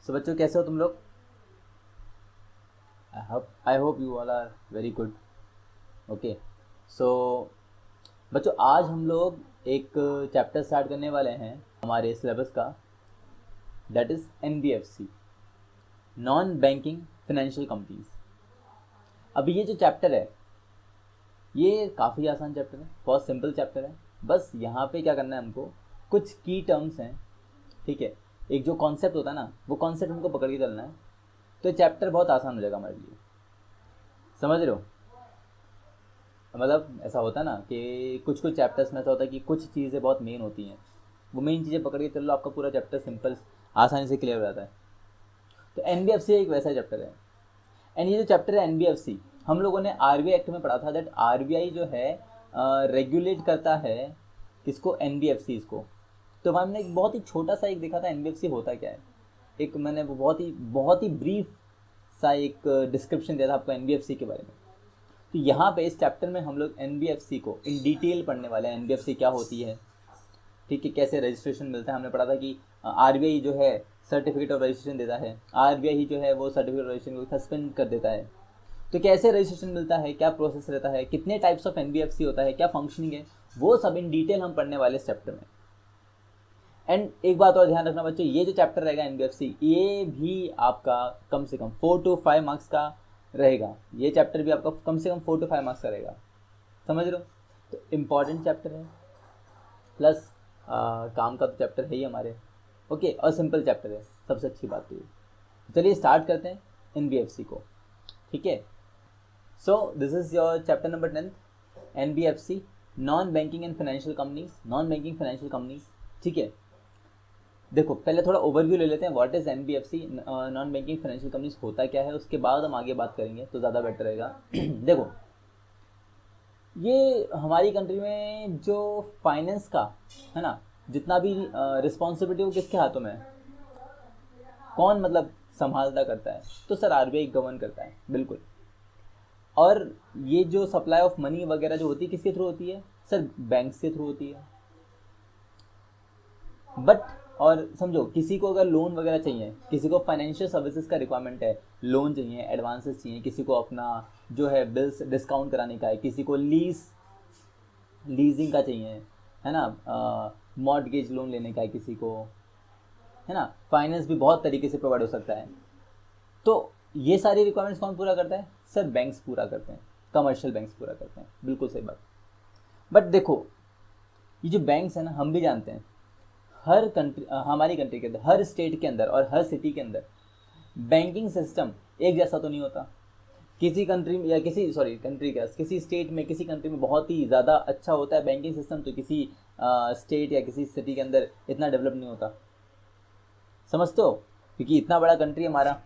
सो बच्चों कैसे हो तुम लोग? I hope you all are very good. Okay. So बच्चों आज हम लोग एक चैप्टर स्टार्ट करने वाले हैं हमारे सिलेबस का, that is NBFC, non banking financial companies. अभी ये जो चैप्टर है ये काफ़ी आसान चैप्टर है, बहुत सिंपल चैप्टर है। बस यहाँ पे क्या करना है हमको, कुछ की टर्म्स हैं, ठीक है, एक जो कॉन्सेप्ट होता है ना वो कॉन्सेप्ट हमको पकड़ के चलना है, तो चैप्टर बहुत आसान हो जाएगा हमारे लिए। समझ रहे हो? मतलब ऐसा होता है ना कि कुछ कुछ चैप्टर्स में ऐसा होता है कि कुछ चीज़ें बहुत मेन होती हैं, वो मेन चीज़ें पकड़ के चल लो, आपका पूरा चैप्टर सिंपल आसानी से क्लियर हो जाता है। तो NBFC एक वैसा चैप्टर है। एंड ये जो चैप्टर है NBFC, हम लोगों ने RBI एक्ट में पढ़ा था, दैट RBI जो है रेगुलेट करता है किसको, NBFCs को। तो वहाँ हमने एक बहुत ही छोटा सा एक देखा था NBFC होता क्या है, एक मैंने वो बहुत ही ब्रीफ सा एक डिस्क्रिप्शन दिया था आपको NBFC के बारे में। तो यहाँ पे इस चैप्टर में हम लोग NBFC को इन डिटेल पढ़ने वाले हैं। NBFC क्या होती है, ठीक है, कैसे रजिस्ट्रेशन मिलता है। हमने पढ़ा था कि RBI जो है सर्टिफिकेट ऑफ रजिस्ट्रेशन देता है, RBI ही जो है वो सर्टिफिकेट ऑफ रजिस्ट्रेशन को सस्पेंड कर देता है। तो कैसे रजिस्ट्रेशन मिलता है, क्या प्रोसेस रहता है, कितने टाइप्स ऑफ NBFC होता है, क्या फंक्शनिंग है, वो सब इन डिटेल हम पढ़ने वाले इस चैप्टर में। एंड एक बात और ध्यान रखना बच्चों, ये जो चैप्टर रहेगा NBFC, ये भी आपका कम से कम 4 to 5 मार्क्स का रहेगा। ये चैप्टर भी आपका कम से कम 4 to 5 मार्क्स का रहेगा। समझ रहे हो? तो इम्पॉर्टेंट चैप्टर है, प्लस काम का तो चैप्टर है ही हमारे। ओके, और सिंपल चैप्टर है, सबसे अच्छी बात तो ये। चलिए स्टार्ट करते हैं NBFC को, ठीक है। So this is your chapter number 10th, NBFC, non banking and financial companies, non banking financial companies, ठीक है। देखो पहले थोड़ा ओवरव्यू ले लेते हैं, what is NBFC, non banking financial companies होता क्या है, उसके बाद हम आगे बात करेंगे तो ज़्यादा बेटर रहेगा। देखो ये हमारी कंट्री में जो फाइनेंस का है ना, जितना भी रिस्पॉन्सिबिलिटी वो किसके हाथों में है, कौन मतलब संभालता करता है, तो सर RBI गवर्न करता है, बिल्कुल। और ये जो सप्लाई ऑफ मनी वगैरह जो होती है किसके थ्रू होती है, सर बैंक्स के थ्रू होती है। बट और समझो, किसी को अगर लोन वगैरह चाहिए, किसी को फाइनेंशियल सर्विसेज का रिक्वायरमेंट है, लोन चाहिए, एडवांसेस चाहिए, किसी को अपना जो है बिल्स डिस्काउंट कराने का है, किसी को लीजिंग का चाहिए, है ना, मॉर्टगेज लोन लेने का है किसी को, है ना, फाइनेंस भी बहुत तरीके से प्रोवाइड हो सकता है। तो ये सारी रिक्वायरमेंट्स कौन पूरा करता है, सर बैंक्स पूरा करते हैं, कमर्शियल बैंक्स पूरा करते हैं, बिल्कुल सही बात। बट देखो ये जो बैंक्स है ना, हम भी जानते हैं हर कंट्री, हमारी कंट्री के अंदर, हर स्टेट के अंदर और हर सिटी के अंदर बैंकिंग सिस्टम एक जैसा तो नहीं होता। किसी कंट्री में या किसी स्टेट में, किसी कंट्री में बहुत ही ज़्यादा अच्छा होता है बैंकिंग सिस्टम, तो किसी स्टेट या किसी सिटी के अंदर इतना डेवलप नहीं होता। समझते हो? क्योंकि इतना बड़ा कंट्री हमारा,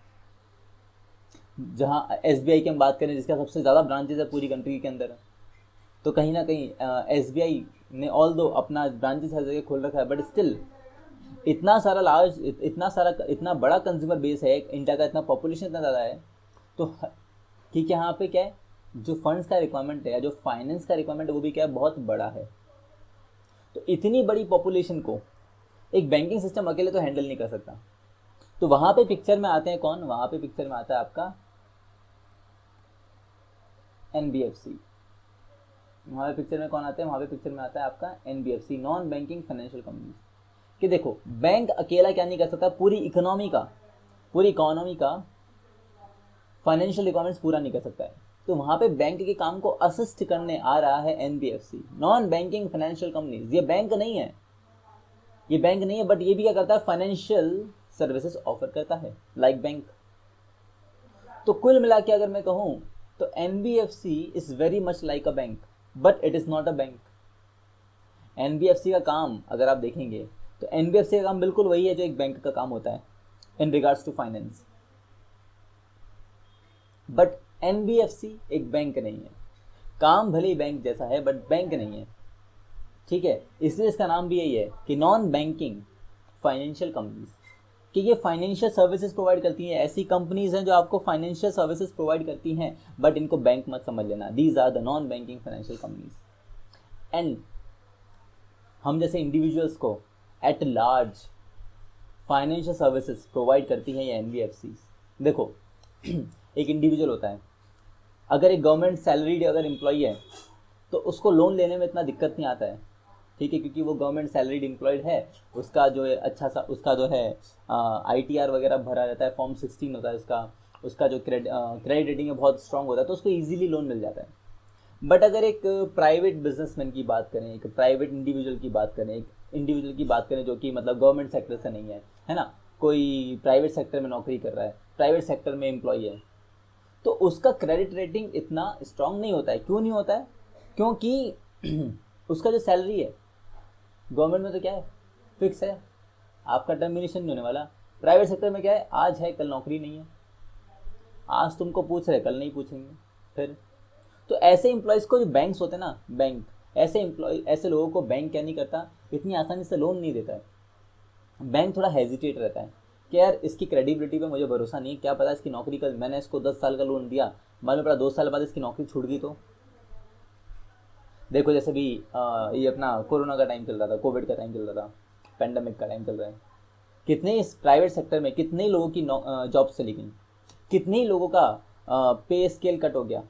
जहाँ SBI की हम बात करें जिसका सबसे ज़्यादा ब्रांचेज है पूरी कंट्री के अंदर, तो कहीं ना कहीं SBI ने ऑल दो अपना ब्रांचेस हर जगह खोल रखा है, बट स्टिल इतना बड़ा कंज्यूमर बेस है इंडिया का, इतना पॉपुलेशन इतना ज़्यादा है, तो ठीक है, यहाँ पे क्या है, जो फंड्स का रिक्वायरमेंट है या जो फाइनेंस का रिक्वायरमेंट है वो भी क्या है, बहुत बड़ा है। तो इतनी बड़ी पॉपुलेशन को एक बैंकिंग सिस्टम अकेले तो हैंडल नहीं कर सकता। तो वहाँ पे पिक्चर में आते हैं कौन, वहाँ पे पिक्चर में आता है आपका NBFC। वहाँ पे पिक्चर में कौन आते हैं, वहाँ पे पिक्चर में आता है आपका NBFC, non banking financial companies. कि देखो बैंक अकेला क्या नहीं कर सकता, पूरी इकोनॉमी का फाइनेंशियल रिक्वायरमेंट्स पूरा नहीं कर सकता है। तो वहाँ पे बैंक के काम को असिस्ट करने आ रहा है NBFC, non banking financial companies. ये बैंक नहीं है, बट ये भी क्या करता है, फाइनेंशियल सर्विसेज ऑफर करता है लाइक बैंक। तो कुल मिला के अगर मैं कहूँ तो NBFC is very much like a bank, but it is not a bank. NBFC का काम अगर आप देखेंगे तो NBFC का काम बिल्कुल वही है जो एक बैंक का काम होता है in regards to finance, but NBFC एक बैंक नहीं है। काम भले ही बैंक जैसा है बट बैंक नहीं है, ठीक है। इसलिए इसका नाम भी यही है कि नॉन बैंकिंग फाइनेंशियल कंपनीज, कि ये फाइनेंशियल सर्विसेज प्रोवाइड करती हैं। ऐसी कंपनीज हैं जो आपको फाइनेंशियल सर्विसेज प्रोवाइड करती हैं, बट इनको बैंक मत समझ लेना। These are the non banking financial companies. And हम जैसे इंडिविजुअल्स को at large financial services provide करती हैं ये एनबीएफसी। देखो एक इंडिविजुअल होता है, अगर एक गवर्नमेंट सैलरीड अगर एम्प्लॉई है तो उसको लोन लेने में इतना दिक्कत नहीं आता है, ठीक है, क्योंकि वो गवर्नमेंट सैलरीड एम्प्लॉयड है, उसका जो है अच्छा सा उसका जो है आईटीआर वगैरह भरा रहता है, फॉर्म 16 होता है उसका, उसका जो क्रेडिट रेटिंग है बहुत स्ट्रांग होता है, तो उसको ईजिली लोन मिल जाता है। बट अगर एक प्राइवेट बिजनेसमैन की बात करें, एक प्राइवेट इंडिविजुअल की बात करें, एक इंडिविजुअल की बात करें जो कि मतलब गवर्नमेंट सेक्टर से नहीं है ना, कोई प्राइवेट सेक्टर में नौकरी कर रहा है, प्राइवेट सेक्टर में एम्प्लॉई है, तो उसका क्रेडिट रेटिंग इतना स्ट्रांग नहीं होता है। क्यों नहीं होता है? क्योंकि उसका जो सैलरी है गवर्नमेंट में तो क्या है, फिक्स है, आपका टर्मिनेशन नहीं होने वाला। प्राइवेट सेक्टर में क्या है, आज है कल नौकरी नहीं है, आज तुमको पूछ रहे कल नहीं पूछेंगे फिर। तो ऐसे एम्प्लॉयज़ को जो बैंक्स होते हैं ना, बैंक ऐसे लोगों को बैंक क्या नहीं करता, इतनी आसानी से लोन नहीं देता है। बैंक थोड़ा हेजिटेट रहता है कि यार इसकी क्रेडिबिलिटी पे मुझे भरोसा नहीं है, क्या पता इसकी नौकरी का, मैंने इसको 10 साल का लोन दिया, मालूम पड़ा 2 साल बाद इसकी नौकरी छूट गई तो। देखो जैसे भी ये अपना कोरोना का टाइम चल रहा था, कोविड का टाइम चल रहा था, पेंडेमिक का टाइम चल रहा है, कितने प्राइवेट सेक्टर में कितने ही लोगों की जॉब चली गई, कितने ही लोगों का पे स्केल कट हो गया,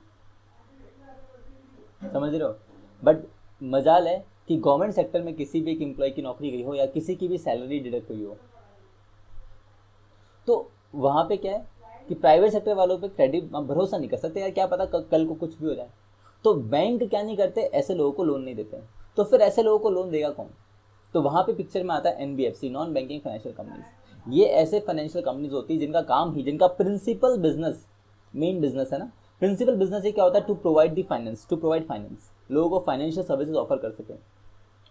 समझ रहे हो। बट मजाल है कि गवर्नमेंट सेक्टर में किसी भी एक एम्प्लॉय की नौकरी गई हो या किसी की भी सैलरी डिडक्ट हुई हो, तो वहाँ पे क्या है कि प्राइवेट सेक्टर वालों पे क्रेडिट भरोसा नहीं कर सकते यार, क्या पता कल को कुछ भी हो जाए। तो बैंक क्या नहीं करते, ऐसे लोगों को लोन नहीं देते। तो फिर ऐसे लोगों को लोन देगा कौन? तो वहाँ पे पिक्चर में आता है NBFC, non banking financial companies. ये ऐसे फाइनेंशियल कंपनीज होती है जिनका काम ही, जिनका प्रिंसिपल बिजनेस, मेन बिजनेस है ना, प्रिंसिपल बिजनेस ये क्या होता है, टू प्रोवाइड फाइनेंस, लोगों को फाइनेंशियल सर्विसेज ऑफर कर सके।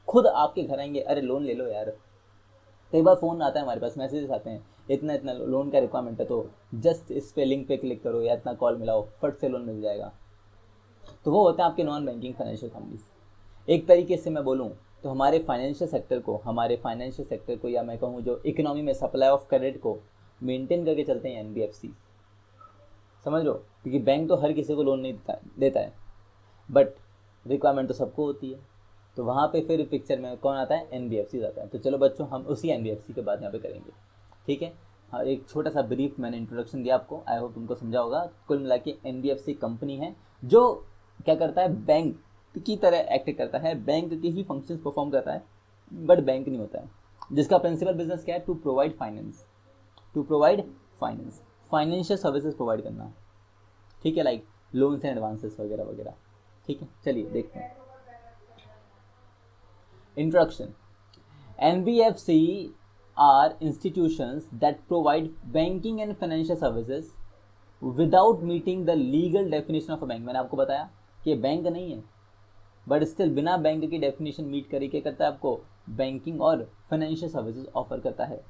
खुद आपके घर आएंगे, अरे लोन ले लो यार, कई बार फ़ोन आता है हमारे पास, मैसेजेस आते हैं, इतना इतना लोन का रिक्वायरमेंट है, तो जस्ट इस पे लिंक पे क्लिक करो या इतना कॉल मिलाओ, फट से लोन मिल जाएगा। तो वो होते हैं आपके नॉन बैंकिंग फाइनेंशियल कंपनीज। एक तरीके से मैं बोलूँ तो हमारे फाइनेंशियल सेक्टर को या मैं कहूँ जो इकोनॉमी में सप्लाई ऑफ क्रेडिट को मेंटेन करके चलते हैं एनबीएफसी, समझ लो। क्योंकि बैंक तो हर किसी को लोन नहीं देता है, बट रिक्वायरमेंट तो सबको होती है। तो वहाँ पे फिर पिक्चर में कौन आता है, एनबीएफसी आता है। तो चलो बच्चों, हम उसी एनबीएफसी के बाद यहाँ पे करेंगे, ठीक है। हाँ, एक छोटा सा ब्रीफ मैंने इंट्रोडक्शन दिया आपको, आई होप तुमको समझा होगा। कुल मिला के एनबीएफसी कंपनी है जो क्या करता है, बैंक की तरह एक्ट करता है, बैंक के ही फंक्शंस परफॉर्म करता है, बट बैंक नहीं होता है। जिसका प्रिंसिपल बिजनेस क्या है, to provide finance, financial services provide करना, ठीक है, लाइक लोन्स एंड एडवांसेस वगैरह वगैरह, ठीक है। चलिए देखते हैं introduction. NBFC are institutions that provide banking and financial services without meeting the legal definition of a bank। मैंने आपको बताया कि ये बैंक नहीं है, बट स्टिल बिना बैंक की डेफिनेशन मीट करे क्या करता है, आपको बैंकिंग और फाइनेंशियल सर्विसेज ऑफर करता है।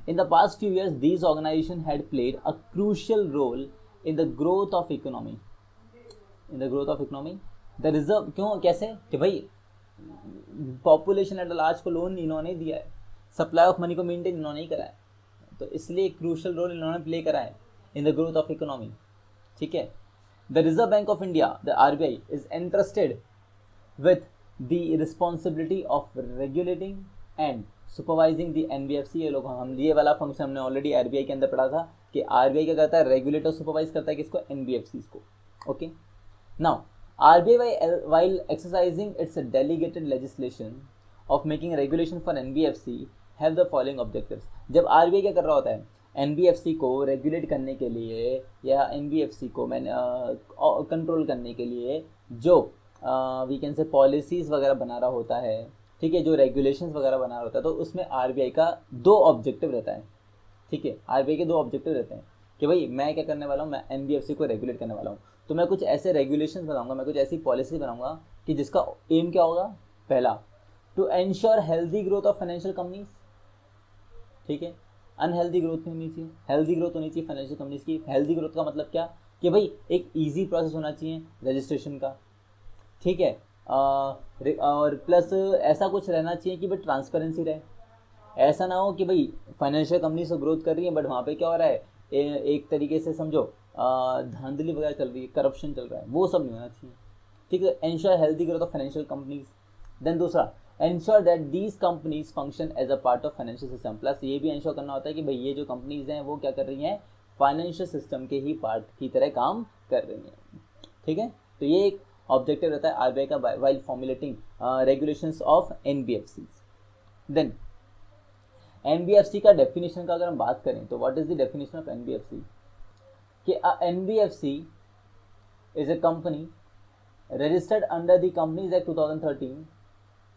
In the past few years these organization had played a crucial role in the growth of economy, the reserve. क्यों, कैसे कि भाई पॉपुलेशन एट लार्ज को लोन इन्होंने दिया है, सप्लाई ऑफ मनी को मेंटेन इन्होंने ही करा है, तो इसलिए क्रूशल रोल इन्होंने प्ले करा है in the growth of economy, ठीक है। The reserve bank of India, the RBI, is interested with the responsibility of regulating and supervising the NBFC. ये लोग, हम ये वाला फंक्शन हमने ऑलरेडी आरबीआई के अंदर पढ़ा था कि आरबीआई क्या करता है, रेगुलेट और सुपरवाइज करता है किसको, एनबीएफसी को, okay. Now RBI while exercising its delegated legislation of making regulation for NBFC have the following objectives। जब आरबीआई क्या कर रहा होता है, एनबीएफसी को रेगुलेट करने के लिए या एनबीएफसी को कंट्रोल करने के लिए जो वी कैन से पॉलिसीज़ वगैरह बना रहा होता है, ठीक है, जो रेगुलेशंस वगैरह बना रहा होता है, तो उसमें आरबीआई का 2 ऑब्जेक्टिव रहता है, ठीक है। आरबीआई के 2 ऑब्जेक्टिव रहते हैं कि भाई मैं क्या करने वाला हूँ, मैं एनबीएफसी को रेगुलेट करने वाला हूँ, तो मैं कुछ ऐसे रेगुलेशंस बनाऊंगा, मैं कुछ ऐसी पॉलिसी बनाऊंगा कि जिसका एम क्या होगा, पहला to ensure healthy growth of financial companies, ठीक है, अनहेल्दी ग्रोथ नहीं होनी चाहिए, हेल्दी ग्रोथ होनी चाहिए फाइनेंशियल कंपनीज की। हेल्दी ग्रोथ का मतलब क्या कि भाई एक इजी प्रोसेस होना चाहिए रजिस्ट्रेशन का, ठीक है, और प्लस ऐसा कुछ रहना चाहिए कि भाई ट्रांसपेरेंसी रहे। ऐसा ना हो कि भाई फाइनेंशियल कंपनी से ग्रोथ कर रही है बट वहाँ पे क्या हो रहा है, एक तरीके से समझो धांधली वगैरह चल रही है, करप्शन चल रहा है, वो सब नहीं होना चाहिए, ठीक है। Ensure healthy growth of financial companies. Then दूसरा, ensure that these companies function as a part of financial system, plus ये भी एंश्योर करना होता है कि भाई ये जो कंपनीज हैं वो क्या कर रही हैं, फाइनेंशियल सिस्टम के ही पार्ट की तरह काम कर रही हैं, ठीक है। तो ये एक ऑब्जेक्टिव रहता है आरबीआई का while formulating regulations of NBFC. Then NBFC का डेफिनेशन का अगर हम बात करें तो what is the definition of NBFC, कि NBFC is a company registered under the Companies Act 2013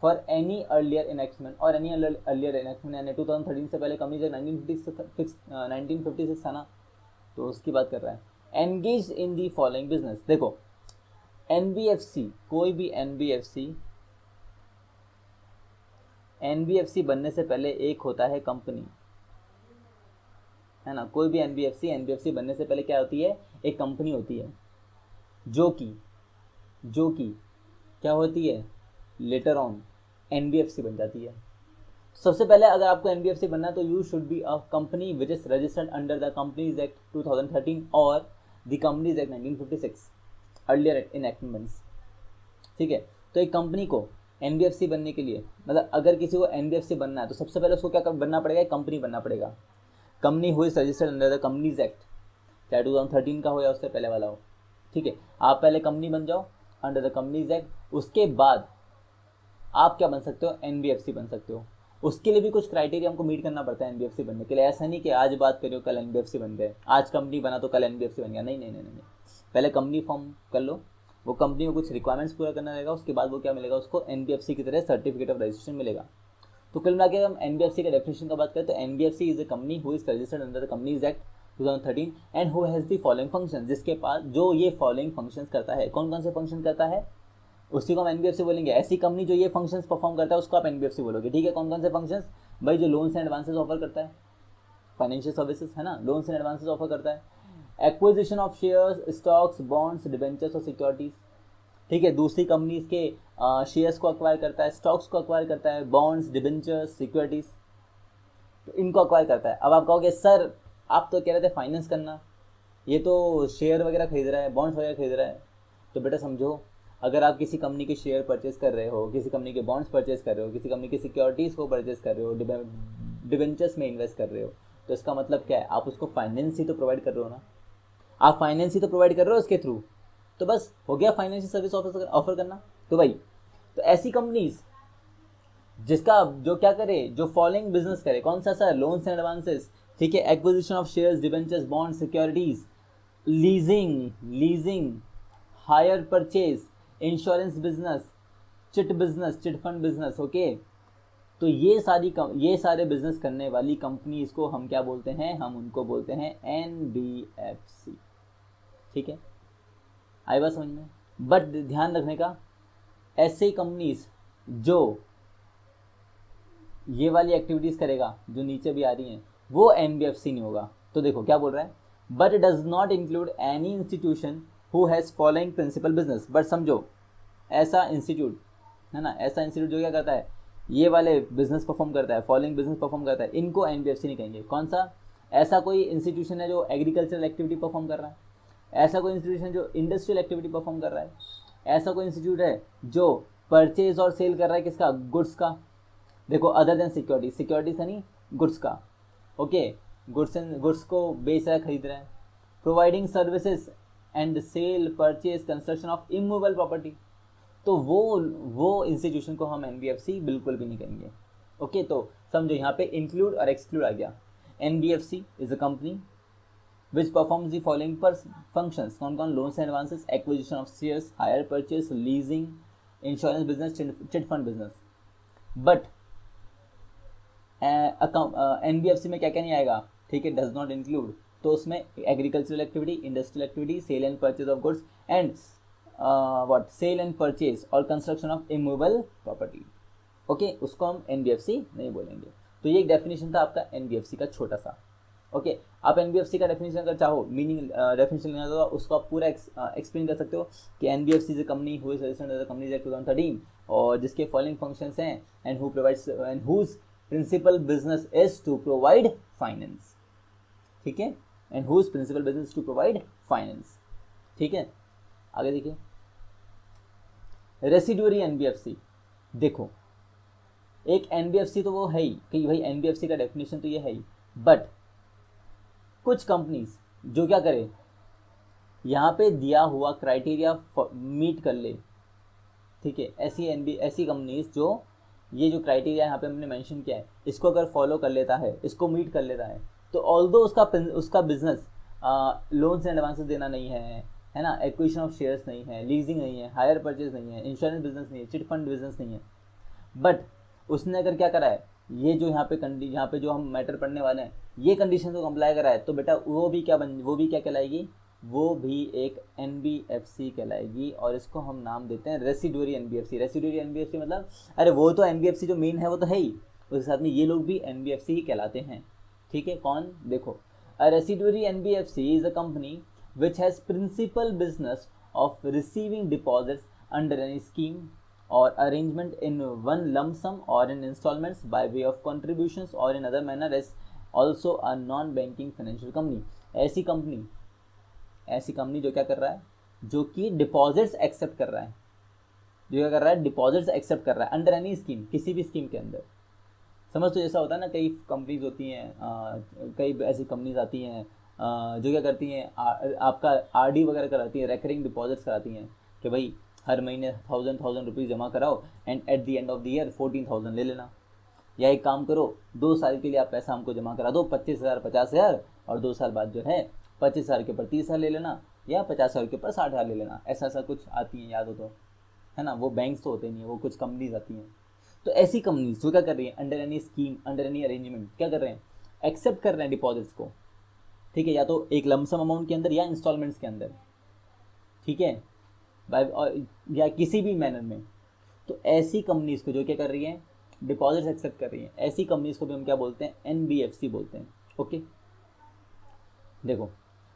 for any earlier enactment और any earlier enactment, यानी 2013 से पहले Companies Act 1956 था ना, तो उसकी बात कर रहा है। Engaged in the following business, देखो NBFC, कोई भी NBFC बनने से पहले एक होता है कंपनी, है ना। कोई भी एनबीएफसी बनने से पहले क्या होती है, एक कंपनी होती है जो कि क्या होती है, लेटर ऑन एनबीएफसी बन जाती है। सबसे पहले अगर आपको एनबीएफसी बनना है तो you should be a company which is registered under the companies act 2013 और द कंपनीज एक्ट 1956 अर्लियर इनएक्टमेंट्स, ठीक है। तो एक कंपनी को एनबीएफसी बनने के लिए, मतलब अगर किसी को एनबीएफसी बनना है तो सबसे पहले उसको क्या बनना पड़ेगा, कंपनी बनना पड़ेगा। कंपनी हुई registered under the companies act, चाहे 2013 का हो या उससे पहले वाला हो, ठीक है। आप पहले कंपनी बन जाओ अंडर द कंपनीज एक्ट, उसके बाद आप क्या बन सकते हो, एनबीएफसी बन सकते हो। उसके लिए भी कुछ क्राइटेरिया हमको मीट करना पड़ता है एनबीएफसी बनने के लिए। ऐसा नहीं कि आज बात करियो कल एनबीएफसी बन गए, आज कंपनी बना तो कल एनबीएफसी बन गया, नहीं नहीं नहीं नहीं। पहले कंपनी फॉर्म कर लो, वो कंपनी में कुछ रिक्वायरमेंट्स पूरा करना रहेगा, उसके बाद वो क्या मिलेगा, उसको एनबीएफसी की तरह सर्टिफिकेट ऑफ रजिस्ट्रेशन मिलेगा। तो कुल मिला के हम एनबीएफसी के डेफिनेशन का बात करें तो NBFC is a company who is registered under the companies act 2013 and who has the following function, जिसके पास जो ये फॉलोइंग फंक्शंस करता है। कौन कौन से फंक्शन करता है, उसी को हम एनबीएफसी बोलेंगे। ऐसी कंपनी जो ये फंक्शंस परफॉर्म करता है उसको आप एनबीएफसी बोलोगे, ठीक है। कौन कौन से फंक्शंस, भाई जो लोन्स एंड एडवांसेस ऑफर करता है, फाइनेंशियल सर्विसेज है ना, लोन्स एंड एडवांसेस ऑफर करता है। Acquisition of shares, stocks, bonds, debentures और सिक्योरिटीज, ठीक है। दूसरी कंपनीज के शेयर्स को अक्वायर करता है, स्टॉक्स को अक्वायर करता है, बॉन्ड्स, डिबेंचर्स, सिक्योरिटीज, तो इनको अक्वायर करता है। अब आप कहोगे सर आप तो कह रहे थे फाइनेंस करना, ये तो शेयर वगैरह खरीद रहा है, बॉन्ड्स वगैरह खरीद रहा है। तो बेटा समझो, अगर आप किसी कंपनी के शेयर परचेज कर रहे हो, किसी कंपनी के बॉन्ड्स परचेज कर रहे हो, किसी कंपनी की सिक्योरिटीज़ को परचेज कर रहे हो, डिबेंचर्स में इन्वेस्ट कर रहे हो, तो इसका मतलब क्या है, आप उसको फाइनेंस ही तो प्रोवाइड कर रहे हो ना, आप फाइनेंस ही तो प्रोवाइड कर रहे हो उसके थ्रू, तो बस हो गया फाइनेंशियल सर्विस ऑफर करना। तो भाई तो ऐसी कंपनीज जिसका जो क्या करे, जो फॉलोइंग बिजनेस करे, कौन सा सर, लोन्स एंड एडवांसेस, ठीक है, acquisition of shares, debentures, bond, securities, leasing, hire purchase, insurance business, chit fund business, okay. तो ये सारे बिजनेस करने वाली कंपनीज को हम क्या बोलते हैं, हम उनको बोलते हैं एनबीएफसी, ठीक है। आई बात समझ में। बट ध्यान रखने का, ऐसे कंपनीज जो ये वाली एक्टिविटीज करेगा जो नीचे भी आ रही हैं, वो एनबीएफसी नहीं होगा। तो देखो क्या बोल रहा है, but does not include any institution who has following principal business. But समझो, ऐसा इंस्टीट्यूट है ना, ऐसा इंस्टीट्यूट जो क्या करता है, ये वाले बिजनेस परफॉर्म करता है, फॉलोइंग बिजनेस परफॉर्म करता है, इनको एनबीएफसी नहीं कहेंगे। कौन सा, ऐसा कोई इंस्टीट्यूशन है जो एग्रीकल्चरल एक्टिविटी परफॉर्म कर रहा है, ऐसा कोई इंस्टीट्यूशन जो इंडस्ट्रियल एक्टिविटी परफॉर्म कर रहा है, ऐसा कोई इंस्टीट्यूट है जो परचेज और सेल कर रहा है किसका, गुड्स का। देखो अदर देन सिक्योरिटीज है नहीं, गुड्स का, ओके, गुड्स को बेच रहा है, खरीद रहा है। Providing services and sale, purchase, construction of immovable property, तो वो इंस्टीट्यूशन को हम एनबीएफसी बिल्कुल भी नहीं कहेंगे, ओके। तो समझो यहाँ पे इंक्लूड और एक्सक्लूड आ गया। NBFC is a company which performs the following functions, कौन कौन, loans and advances, acquisition of shares, hire purchase, leasing, insurance business, chit fund business. But NBFC में क्या क्या नहीं आएगा, ठीक है, डज नॉट इंक्लूड, तो उसमें agricultural activity, industrial activity, sale and purchase of goods and what, sale and purchase और construction of immovable property, okay, उसको हम एनबीएफसी नहीं बोलेंगे। तो ये एक डेफिनेशन था आपका एनबीएफसी का छोटा सा, ओके। आप एनबीएफसी का डेफिनेशन अगर चाहो, मीनिंग डेफिनेशन लेना तो उसको आप पूरा एक्सप्लेन कर सकते हो कि NBFC is a company who is registered under the companies act 2013 और जिसके फॉलोइंग फंक्शंस हैं and who provides and whose principal business is to provide finance, ठीक है, and whose principal business to provide finance, ठीक है। आगे देखिए residuary NBFC. देखो एक एनबीएफसी तो वो है ही कि भाई एनबीएफसी का डेफिनेशन तो ये है ही, बट कुछ कंपनीज जो क्या करे, यहाँ पे दिया हुआ क्राइटेरिया मीट कर ले, ठीक है, ऐसी कंपनीज जो ये जो क्राइटेरिया यहाँ पे हमने मेंशन किया है इसको अगर फॉलो कर लेता है, इसको मीट कर लेता है, तो ऑल्दो उसका बिजनेस लोन्स एंड एडवांसेस देना नहीं है ना, एक्विजिशन ऑफ शेयर्स नहीं है, लीजिंग नहीं है, हायर परचेज नहीं है, इंश्योरेंस बिजनेस नहीं है, चिट फंड बिजनेस नहीं है, बट उसने अगर क्या करा है, ये जो यहाँ पे जो हम मैटर पढ़ने वाले हैं ये कंडीशन को कंप्लाई करा है, तो बेटा वो भी क्या कहलाएगी, वो भी एक एनबीएफसी कहलाएगी, और इसको हम नाम देते हैं रेसिडुअरी एनबीएफसी। रेसिडुअरी एनबीएफसी मतलब अरे वो तो एनबीएफसी जो मेन है वो तो है ही, उसके साथ में ये लोग भी एनबीएफसी ही कहलाते हैं, ठीक है। कौन, देखो, a residuary NBFC is a company which has principal business of receiving deposits under any scheme or arrangement in one lump sum or in installments by way of contributions or in other manner as also a non banking financial company। ऐसी company जो क्या कर रहा है, जो कि deposits accept कर रहा है, जो क्या कर रहा है, डिपॉजिट्स एक्सेप्ट कर रहा है अंडर एनी स्कीम, किसी भी स्कीम के अंदर। समझ, तो जैसा होता है ना, कई कंपनीज होती हैं, कई ऐसी कंपनीज आती हैं जो क्या करती हैं, आपका आरडी वगैरह कराती हैं, रेकरिंग डिपॉजिट्स कराती हैं कि भाई हर महीने 1000 रुपीज़ जमा कराओ and at the end of the year 14,000 ले लेना, या एक काम करो 2 साल के लिए आप पैसा हमको जमा करा दो 25,000 50,000, और 2 साल बाद जो है 25,000 के ऊपर 30,000 ले लेना, या 50,000 के ऊपर 60,000 ले लेना, ऐसा कुछ आती हैं, याद हो तो, है ना, वो बैंक्स तो होते नहीं है, वो कुछ कंपनीज आती हैं। तो ऐसी कंपनीज जो क्या कर रही है, under any scheme under any arrangement क्या कर रहे हैं, एक्सेप्ट कर रहे हैं डिपॉजिट्स को, ठीक है, या तो एक लमसम अमाउंट के अंदर या इंस्टॉलमेंट्स के अंदर, ठीक है, या किसी भी मैनर में। तो ऐसी कंपनीज को जो क्या कर रही है, डिपॉजिट्स एक्सेप्ट कर रही है, ऐसी कंपनीज को भी हम क्या बोलते हैं, एनबीएफसी बोलते हैं। ओके, देखो,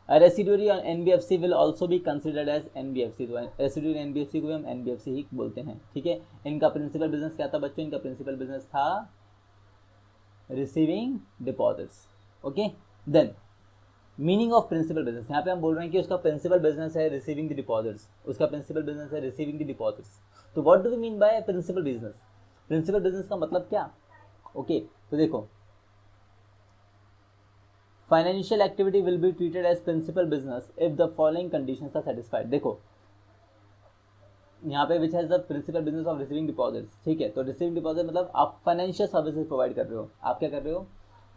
residuary NBFC will also be considered as NBFC, तो रेसिडुअरी एनबीएफसी को भी हम एनबीएफसी ही बोलते हैं, ठीक है। इनका प्रिंसिपल बिजनेस क्या था बच्चों, इनका प्रिंसिपल बिजनेस था receiving deposits. Okay, then meaning of principal business, यहाँ पे हम बोल रहे हैं कि उसका प्रिंसिपल बिजनेस है रिसीविंग द डिपॉजिट्स, उसका प्रिंसिपल बिजनेस है रिसीविंग द डिपॉजिट्स। तो what do we mean by principal business, principal business का मतलब क्या। ओके, तो देखो, financial activity will be treated as principal business if the following conditions are satisfied. देखो यहाँ पे which has the principal business of receiving deposits, ठीक है, तो रिसीविंग डिपॉजिट मतलब आप फाइनेंशियल सर्विसेज प्रोवाइड कर रहे हो, आप क्या कर रहे हो,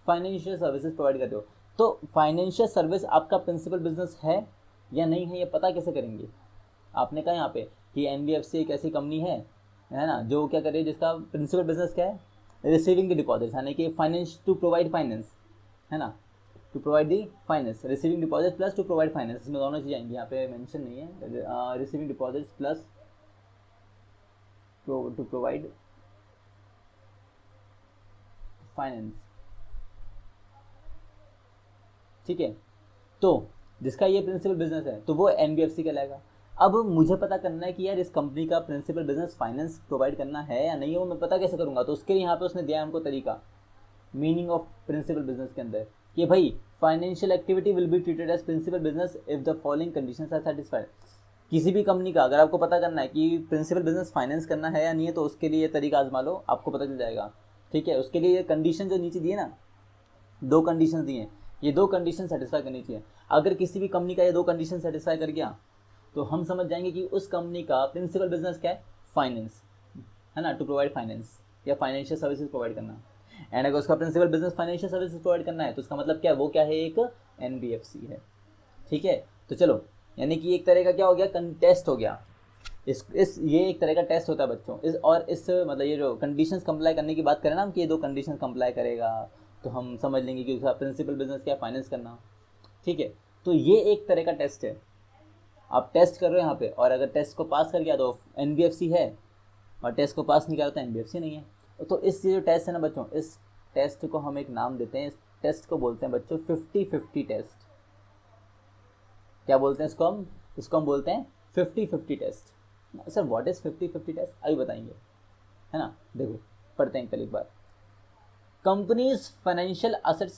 फाइनेंशियल सर्विसेज प्रोवाइड कर रहे हो। तो फाइनेंशियल सर्विस आपका प्रिंसिपल बिजनेस है या नहीं है, ये पता कैसे करेंगे। आपने कहा यहाँ पे कि एनबीएफसी एक ऐसी कंपनी है ना, जो क्या करे, जिसका प्रिंसिपल बिजनेस क्या है, रिसीविंग द डिपॉजिट्स, यानी कि फाइनेंस टू प्रोवाइड फाइनेंस, है ना, to provide the finance, receiving deposit plus to provide finance, इसमें दोनों चीज़ें आएंगी, यहाँ पे मेंशन नहीं है, receiving deposits plus to provide finance, ठीक है। तो जिसका ये प्रिंसिपल बिजनेस है तो वो एनबीएफसी कहलाएगा। अब मुझे पता करना है कि यार इस कंपनी का प्रिंसिपल बिजनेस फाइनेंस प्रोवाइड करना है या नहीं है, वो मैं पता कैसे करूंगा। तो उसके लिए यहाँ पे उसने दिया हमको तरीका, मीनिंग ऑफ प्रिंसिपल बिजनेस के अंदर, कि भाई financial activity will be treated as principal business if the following conditions are satisfied. किसी भी कंपनी का अगर आपको पता करना है कि प्रिंसिपल बिजनेस फाइनेंस करना है या नहीं है, तो उसके लिए तरीका आजमा लो, आपको पता चल जाएगा, ठीक है। उसके लिए कंडीशन जो नीचे दिए ना, 2 कंडीशन दिए, ये 2 कंडीशन सेटिस्फाई करनी चाहिए। अगर किसी भी कंपनी का ये 2 कंडीशन सेटिस्फाई कर गया तो हम समझ जाएंगे कि उस कंपनी का प्रिंसिपल बिजनेस क्या है, फाइनेंस, है ना, टू प्रोवाइड फाइनेंस या फाइनेंशियल सर्विसेज प्रोवाइड करना। एंड अगर उसका principal business financial services provide करना है तो उसका मतलब क्या है, वो क्या है, एक एनबीएफसी है, ठीक है। तो चलो, यानी कि एक तरह का क्या हो गया, टेस्ट हो गया, इस ये एक तरह का टेस्ट होता है बच्चों। इस मतलब ये जो कंडीशंस कंप्लाई करने की बात करें ना हम, कि ये 2 कंडीशन कंप्लाई करेगा तो हम समझ लेंगे कि उसका प्रिंसिपल बिजनेस क्या, फाइनेंस करना, ठीक है। तो ये एक तरह का टेस्ट है, आप टेस्ट कर रहे हो यहाँ पे, और अगर टेस्ट को पास कर गया तो एनबीएफसी है, और टेस्ट को पास नहीं किया तो एनबीएफसी नहीं है। तो इस जो टेस्ट है ना बच्चों, इस टेस्ट को हम एक नाम देते हैं, इस टेस्ट को बोलते हैं बच्चों 50-50 टेस्ट। क्या बोलते हैं इसको हम बोलते हैं 50-50 test. Sir what is 50-50 test, अभी बताएंगे, है ना। देखो पढ़ते हैं कल एक बार। Company's financial assets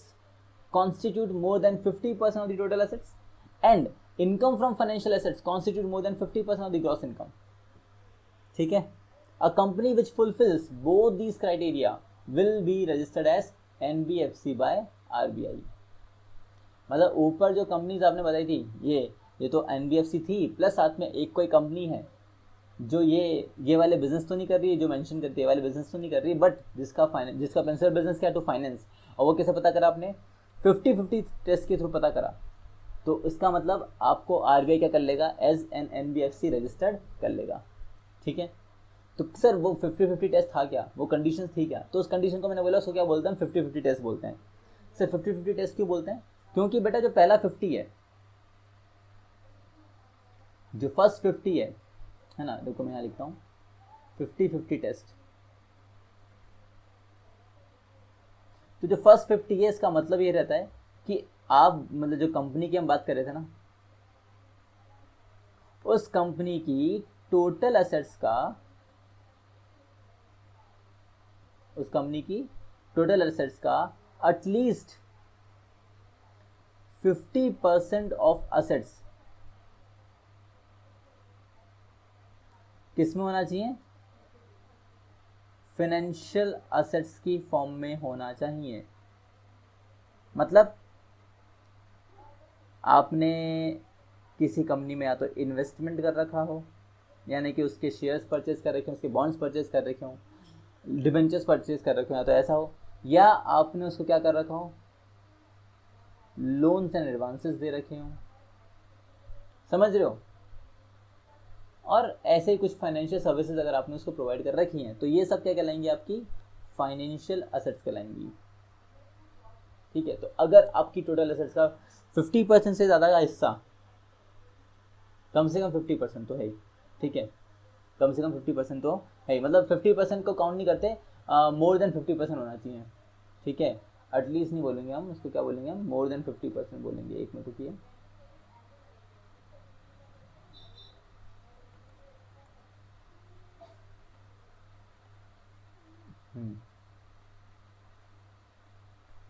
constitute more than 50% of the total assets, and income from financial assets constitute more than 50% of the gross income, ठीक है। A company which fulfills both these criteria will be registered as NBFC by RBI। मतलब ऊपर जो companies आपने बताई थी ये तो NBFC थी, प्लस साथ में एक कोई कंपनी है जो ये वाले बिजनेस तो नहीं कर रही है, जो मेंशन करती है वाले बिजनेस तो नहीं कर रही, बट जिसका प्रिंसिपल बिजनेस क्या है, टू फाइनेंस। और वो कैसे पता करा आपने? 50-50 टेस्ट के थ्रू पता करा। तो इसका मतलब आपको RBI क्या कर लेगा, एज एन NBFC रजिस्टर्ड कर लेगा। ठीक है, तो सर वो 50-50 टेस्ट था क्या, वो कंडीशन थी क्या? तो उस कंडीशन को मैंने बोला उसको क्या बोलते हैं, 50-50 टेस्ट बोलते हैं। सर 50-50 टेस्ट क्यों बोलते हैं? क्योंकि बेटा जो पहला 50 है, जो फर्स्ट 50 है ना, देखो मैं यहाँ लिखता हूँ 50-50 टेस्ट। तो जो फर्स्ट 50 है इसका मतलब ये रहता है कि आप मतलब जो कंपनी की हम बात कर रहे थे ना, उस कंपनी की टोटल एसेट्स का, उस कंपनी की टोटल एसेट्स का एटलीस्ट 50% ऑफ एसेट्स किस में होना चाहिए, फाइनेंशियल एसेट्स की फॉर्म में होना चाहिए। मतलब आपने किसी कंपनी में या तो इन्वेस्टमेंट कर रखा हो, यानी कि उसके शेयर्स परचेज कर रखे हो, उसके बॉन्ड्स परचेज कर रखे हो, डिबेंचर्स परचेज कर रखे हो, या तो ऐसा हो, या आपने उसको क्या कर रखा हो, लोन्स एंड एडवांसेस दे रखे हो, समझ रहे हो। और ऐसे ही कुछ फाइनेंशियल सर्विसेज अगर आपने उसको प्रोवाइड कर रखी हैं, तो ये सब क्या कहलाएंगी, आपकी फाइनेंशियल एसेट्स कहलाएंगी। ठीक है, तो अगर आपकी टोटल एसेट्स का 50% से ज़्यादा का हिस्सा, कम से कम 50% तो है ही, ठीक है, कम से कम 50% तो है, मतलब 50% को काउंट नहीं करते, मोर देन 50% होना चाहिए। ठीक है, एटलीस्ट नहीं बोलेंगे हम, उसको क्या बोलेंगे हम, मोर देन 50% बोलेंगे। एक मिनट रुकिए,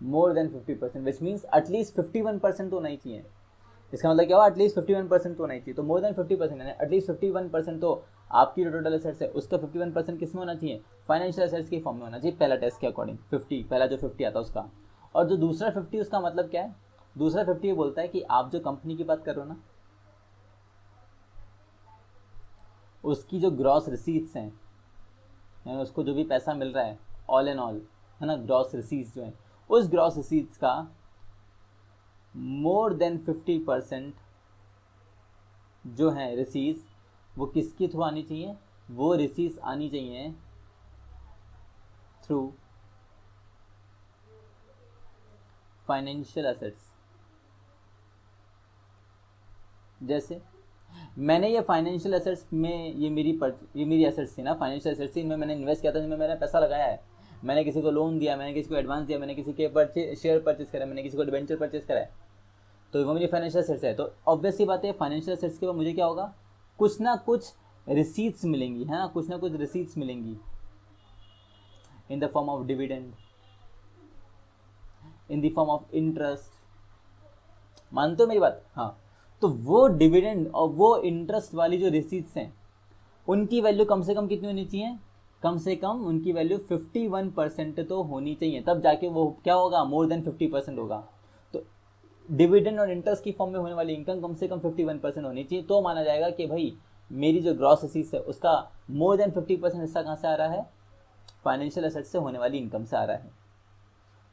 more than 50%, which means at least 51% तो होना ही चाहिए। इसका मतलब क्या हुआ, एटलीस्ट 51% तो होना ही चाहिए। तो मोर देन 50% यानी एटलीस्ट 51% तो आपकी जो टोटल एसेट्स है उसका 51% किस में होना चाहिए, फाइनेंशियल एसेट्स के फॉर्म में होना चाहिए, पहला टेस्ट के अकॉर्डिंग 50, पहला जो 50 आता है उसका। और जो दूसरा 50 उसका मतलब क्या है, दूसरा 50 ये बोलता है कि आप जो कंपनी की बात कर रहे हो ना, उसकी जो ग्रॉस रिसीट्स हैं, यानी उसको जो भी पैसा मिल रहा है ऑल एंड ऑल, है ना, ग्रॉस रिसीट्स जो है, उस ग्रॉस रिसीट्स का मोर देन 50% जो है रिसीट्स, वो किसके थ्रू आनी चाहिए, वो रिसीट्स आनी चाहिए थ्रू फाइनेंशियल एसेट्स। जैसे मैंने ये फाइनेंशियल एसेट्स में ये मेरी एसेट्स थी ना, फाइनेंशियल एसेट्स थी, इनमें मैंने इन्वेस्ट किया था, जिनमें मैंने पैसा लगाया है, मैंने किसी को लोन दिया, मैंने किसी को एडवांस दिया, मैंने किसी के शेयर परचेज करा, मैंने किसी को डिबेंचर परचेज करा है, तो वो मेरी फाइनेंशियल एसेट्स है। तो ऑब्वियस सी बात है, फाइनेंशियल एसेट्स के बाद मुझे क्या होगा, कुछ ना कुछ रिसीट्स मिलेंगी, है ना, कुछ ना कुछ रिसीट्स मिलेंगी in the form of dividend, in the form of interest. मानते हो मेरी बात? हाँ, तो वो डिविडेंड और वो इंटरेस्ट वाली जो रिसीट्स हैं, उनकी वैल्यू कम से कम कितनी होनी चाहिए, कम से कम उनकी वैल्यू 51% तो होनी चाहिए, तब जाके वो क्या होगा, मोर देन 50% होगा। तो डिविडेंड और इंटरेस्ट की फॉर्म में होने वाली इनकम कम से कम 51% होनी चाहिए, तो माना जाएगा कि भाई मेरी जो ग्रॉस रिसीट्स है उसका मोर देन 50% हिस्सा कहाँ से आ रहा है, फाइनेंशियल एसेट से होने वाली इनकम से आ रहा है।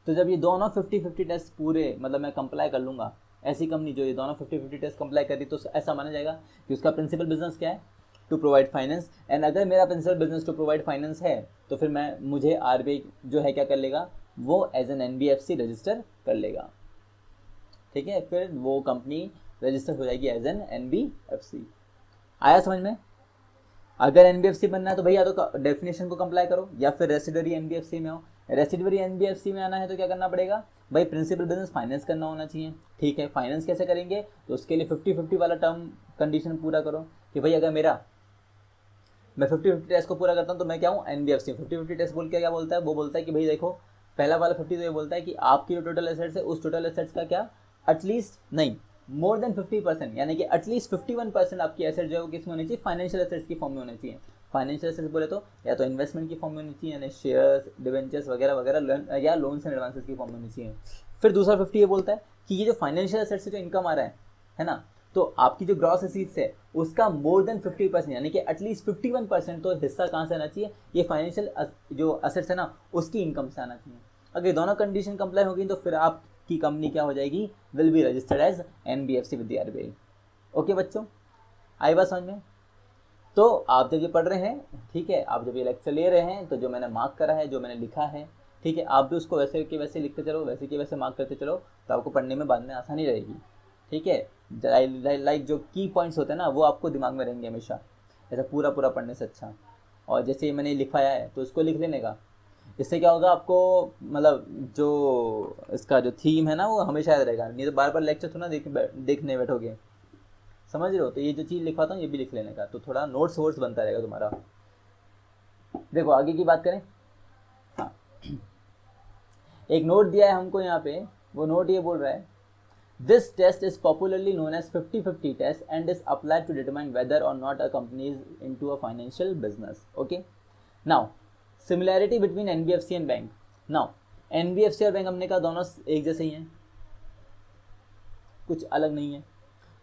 तो जब ये दोनों 50-50 टेस्ट पूरे मतलब मैं कंप्लाई कर लूँगा, ऐसी कंपनी जो ये दोनों 50-50 टेस्ट कंप्लाई कर रही, तो ऐसा माना जाएगा कि उसका प्रिंसिपल बिजनेस क्या है, टू प्रोवाइड फाइनेंस। एंड अगर मेरा principal business to provide finance है, तो फिर मुझे RBI जो है क्या कर लेगा, वो एज एन NBFC रजिस्टर कर लेगा। ठीक है, फिर वो कंपनी रजिस्टर हो जाएगी एज एन NBFC। आया समझ में? अगर NBFC बनना है तो भैया तो डेफिनेशन को कंप्लाई करो, या फिर रेसिडरी NBFC में हो। रेसिडरी NBFC में आना है तो क्या करना पड़ेगा भाई, प्रिंसिपल बिजनेस फाइनेंस करना होना चाहिए। ठीक है, फाइनेंस कैसे करेंगे, तो उसके लिए 50-50 वाला टर्म कंडीशन पूरा करो कि भाई अगर मैं 50-50 टेस्ट को पूरा करता हूँ तो मैं क्या हूँ, NBFC। 50-50 टेस्ट बोल के क्या बोलता है, वो बोलता है कि भाई देखो पहला वाला 50 तो ये बोलता है कि आपकी जो टोटल एसेट्स है उस टोटल एसेट्स का क्या, एटलीस्ट नहीं मोर देन 50%, यानी कि एटलीस्ट 51% आपकी एसेट जो है वो किस में होनी चाहिए, फाइनेंशियल एसेट्स की फॉर्म में होनी चाहिए। फाइनेंशियल एसेट्स बोले तो या तो इन्वेस्टमेंट की फॉर्म में होनी चाहिए, यानी शेयर्स, डिवेंचर्स वगैरह वगैरह, या लोन्स एंड एडवांसेस की फॉर्म में होनी चाहिए। फिर दूसरा 50 ये बोलता है कि ये जो फाइनेंशियल एसेट्स से जो इनकम आ रहा है ना, तो आपकी जो ग्रॉस एसेट्स है उसका मोर देन 50% यानी कि एटलीस्ट 51% तो हिस्सा कहाँ से आना चाहिए, ये फाइनेंशियल जो एसेट्स है ना उसकी इनकम से आना चाहिए। अगर दोनों कंडीशन कंप्लाई होगी तो फिर आपकी कंपनी क्या हो जाएगी, will be registered as NBFC with the RBI। Okay बच्चों, आई बात समझ में? तो आप जब ये पढ़ रहे हैं, ठीक है, आप जब ये लेक्चर ले रहे हैं तो जो मैंने मार्क करा है, जो मैंने लिखा है, ठीक है, आप भी उसको वैसे के वैसे लिखते चलो, वैसे के वैसे मार्क करते चलो, तो आपको पढ़ने में बाद में आसानी रहेगी। ठीक है, लाइक जो की पॉइंट्स होते हैं ना वो आपको दिमाग में रहेंगे हमेशा, ऐसा पूरा पूरा पढ़ने से अच्छा। और जैसे मैंने लिखवाया है तो उसको लिख लेने का, इससे क्या होगा आपको, मतलब जो इसका जो थीम है ना वो हमेशा याद रहेगा, नहीं तो बार बार लेक्चर थोड़ा देखने बैठोगे, समझ रहे हो? तो ये जो चीज़ लिखवाता हूँ ये भी लिख लेने का, तो थोड़ा नोट्स वोट्स बनता रहेगा तुम्हारा। देखो आगे की बात करें, हाँ एक नोट दिया है हमको यहाँ पे, वो नोट ये बोल रहा है, this test is popularly known as 50-50 test and is applied to determine whether और not a company is into a financial business. Okay, now similarity between NBFC and bank. Now NBFC और bank हमने कहा दोनों एक जैसे ही हैं, कुछ अलग नहीं है,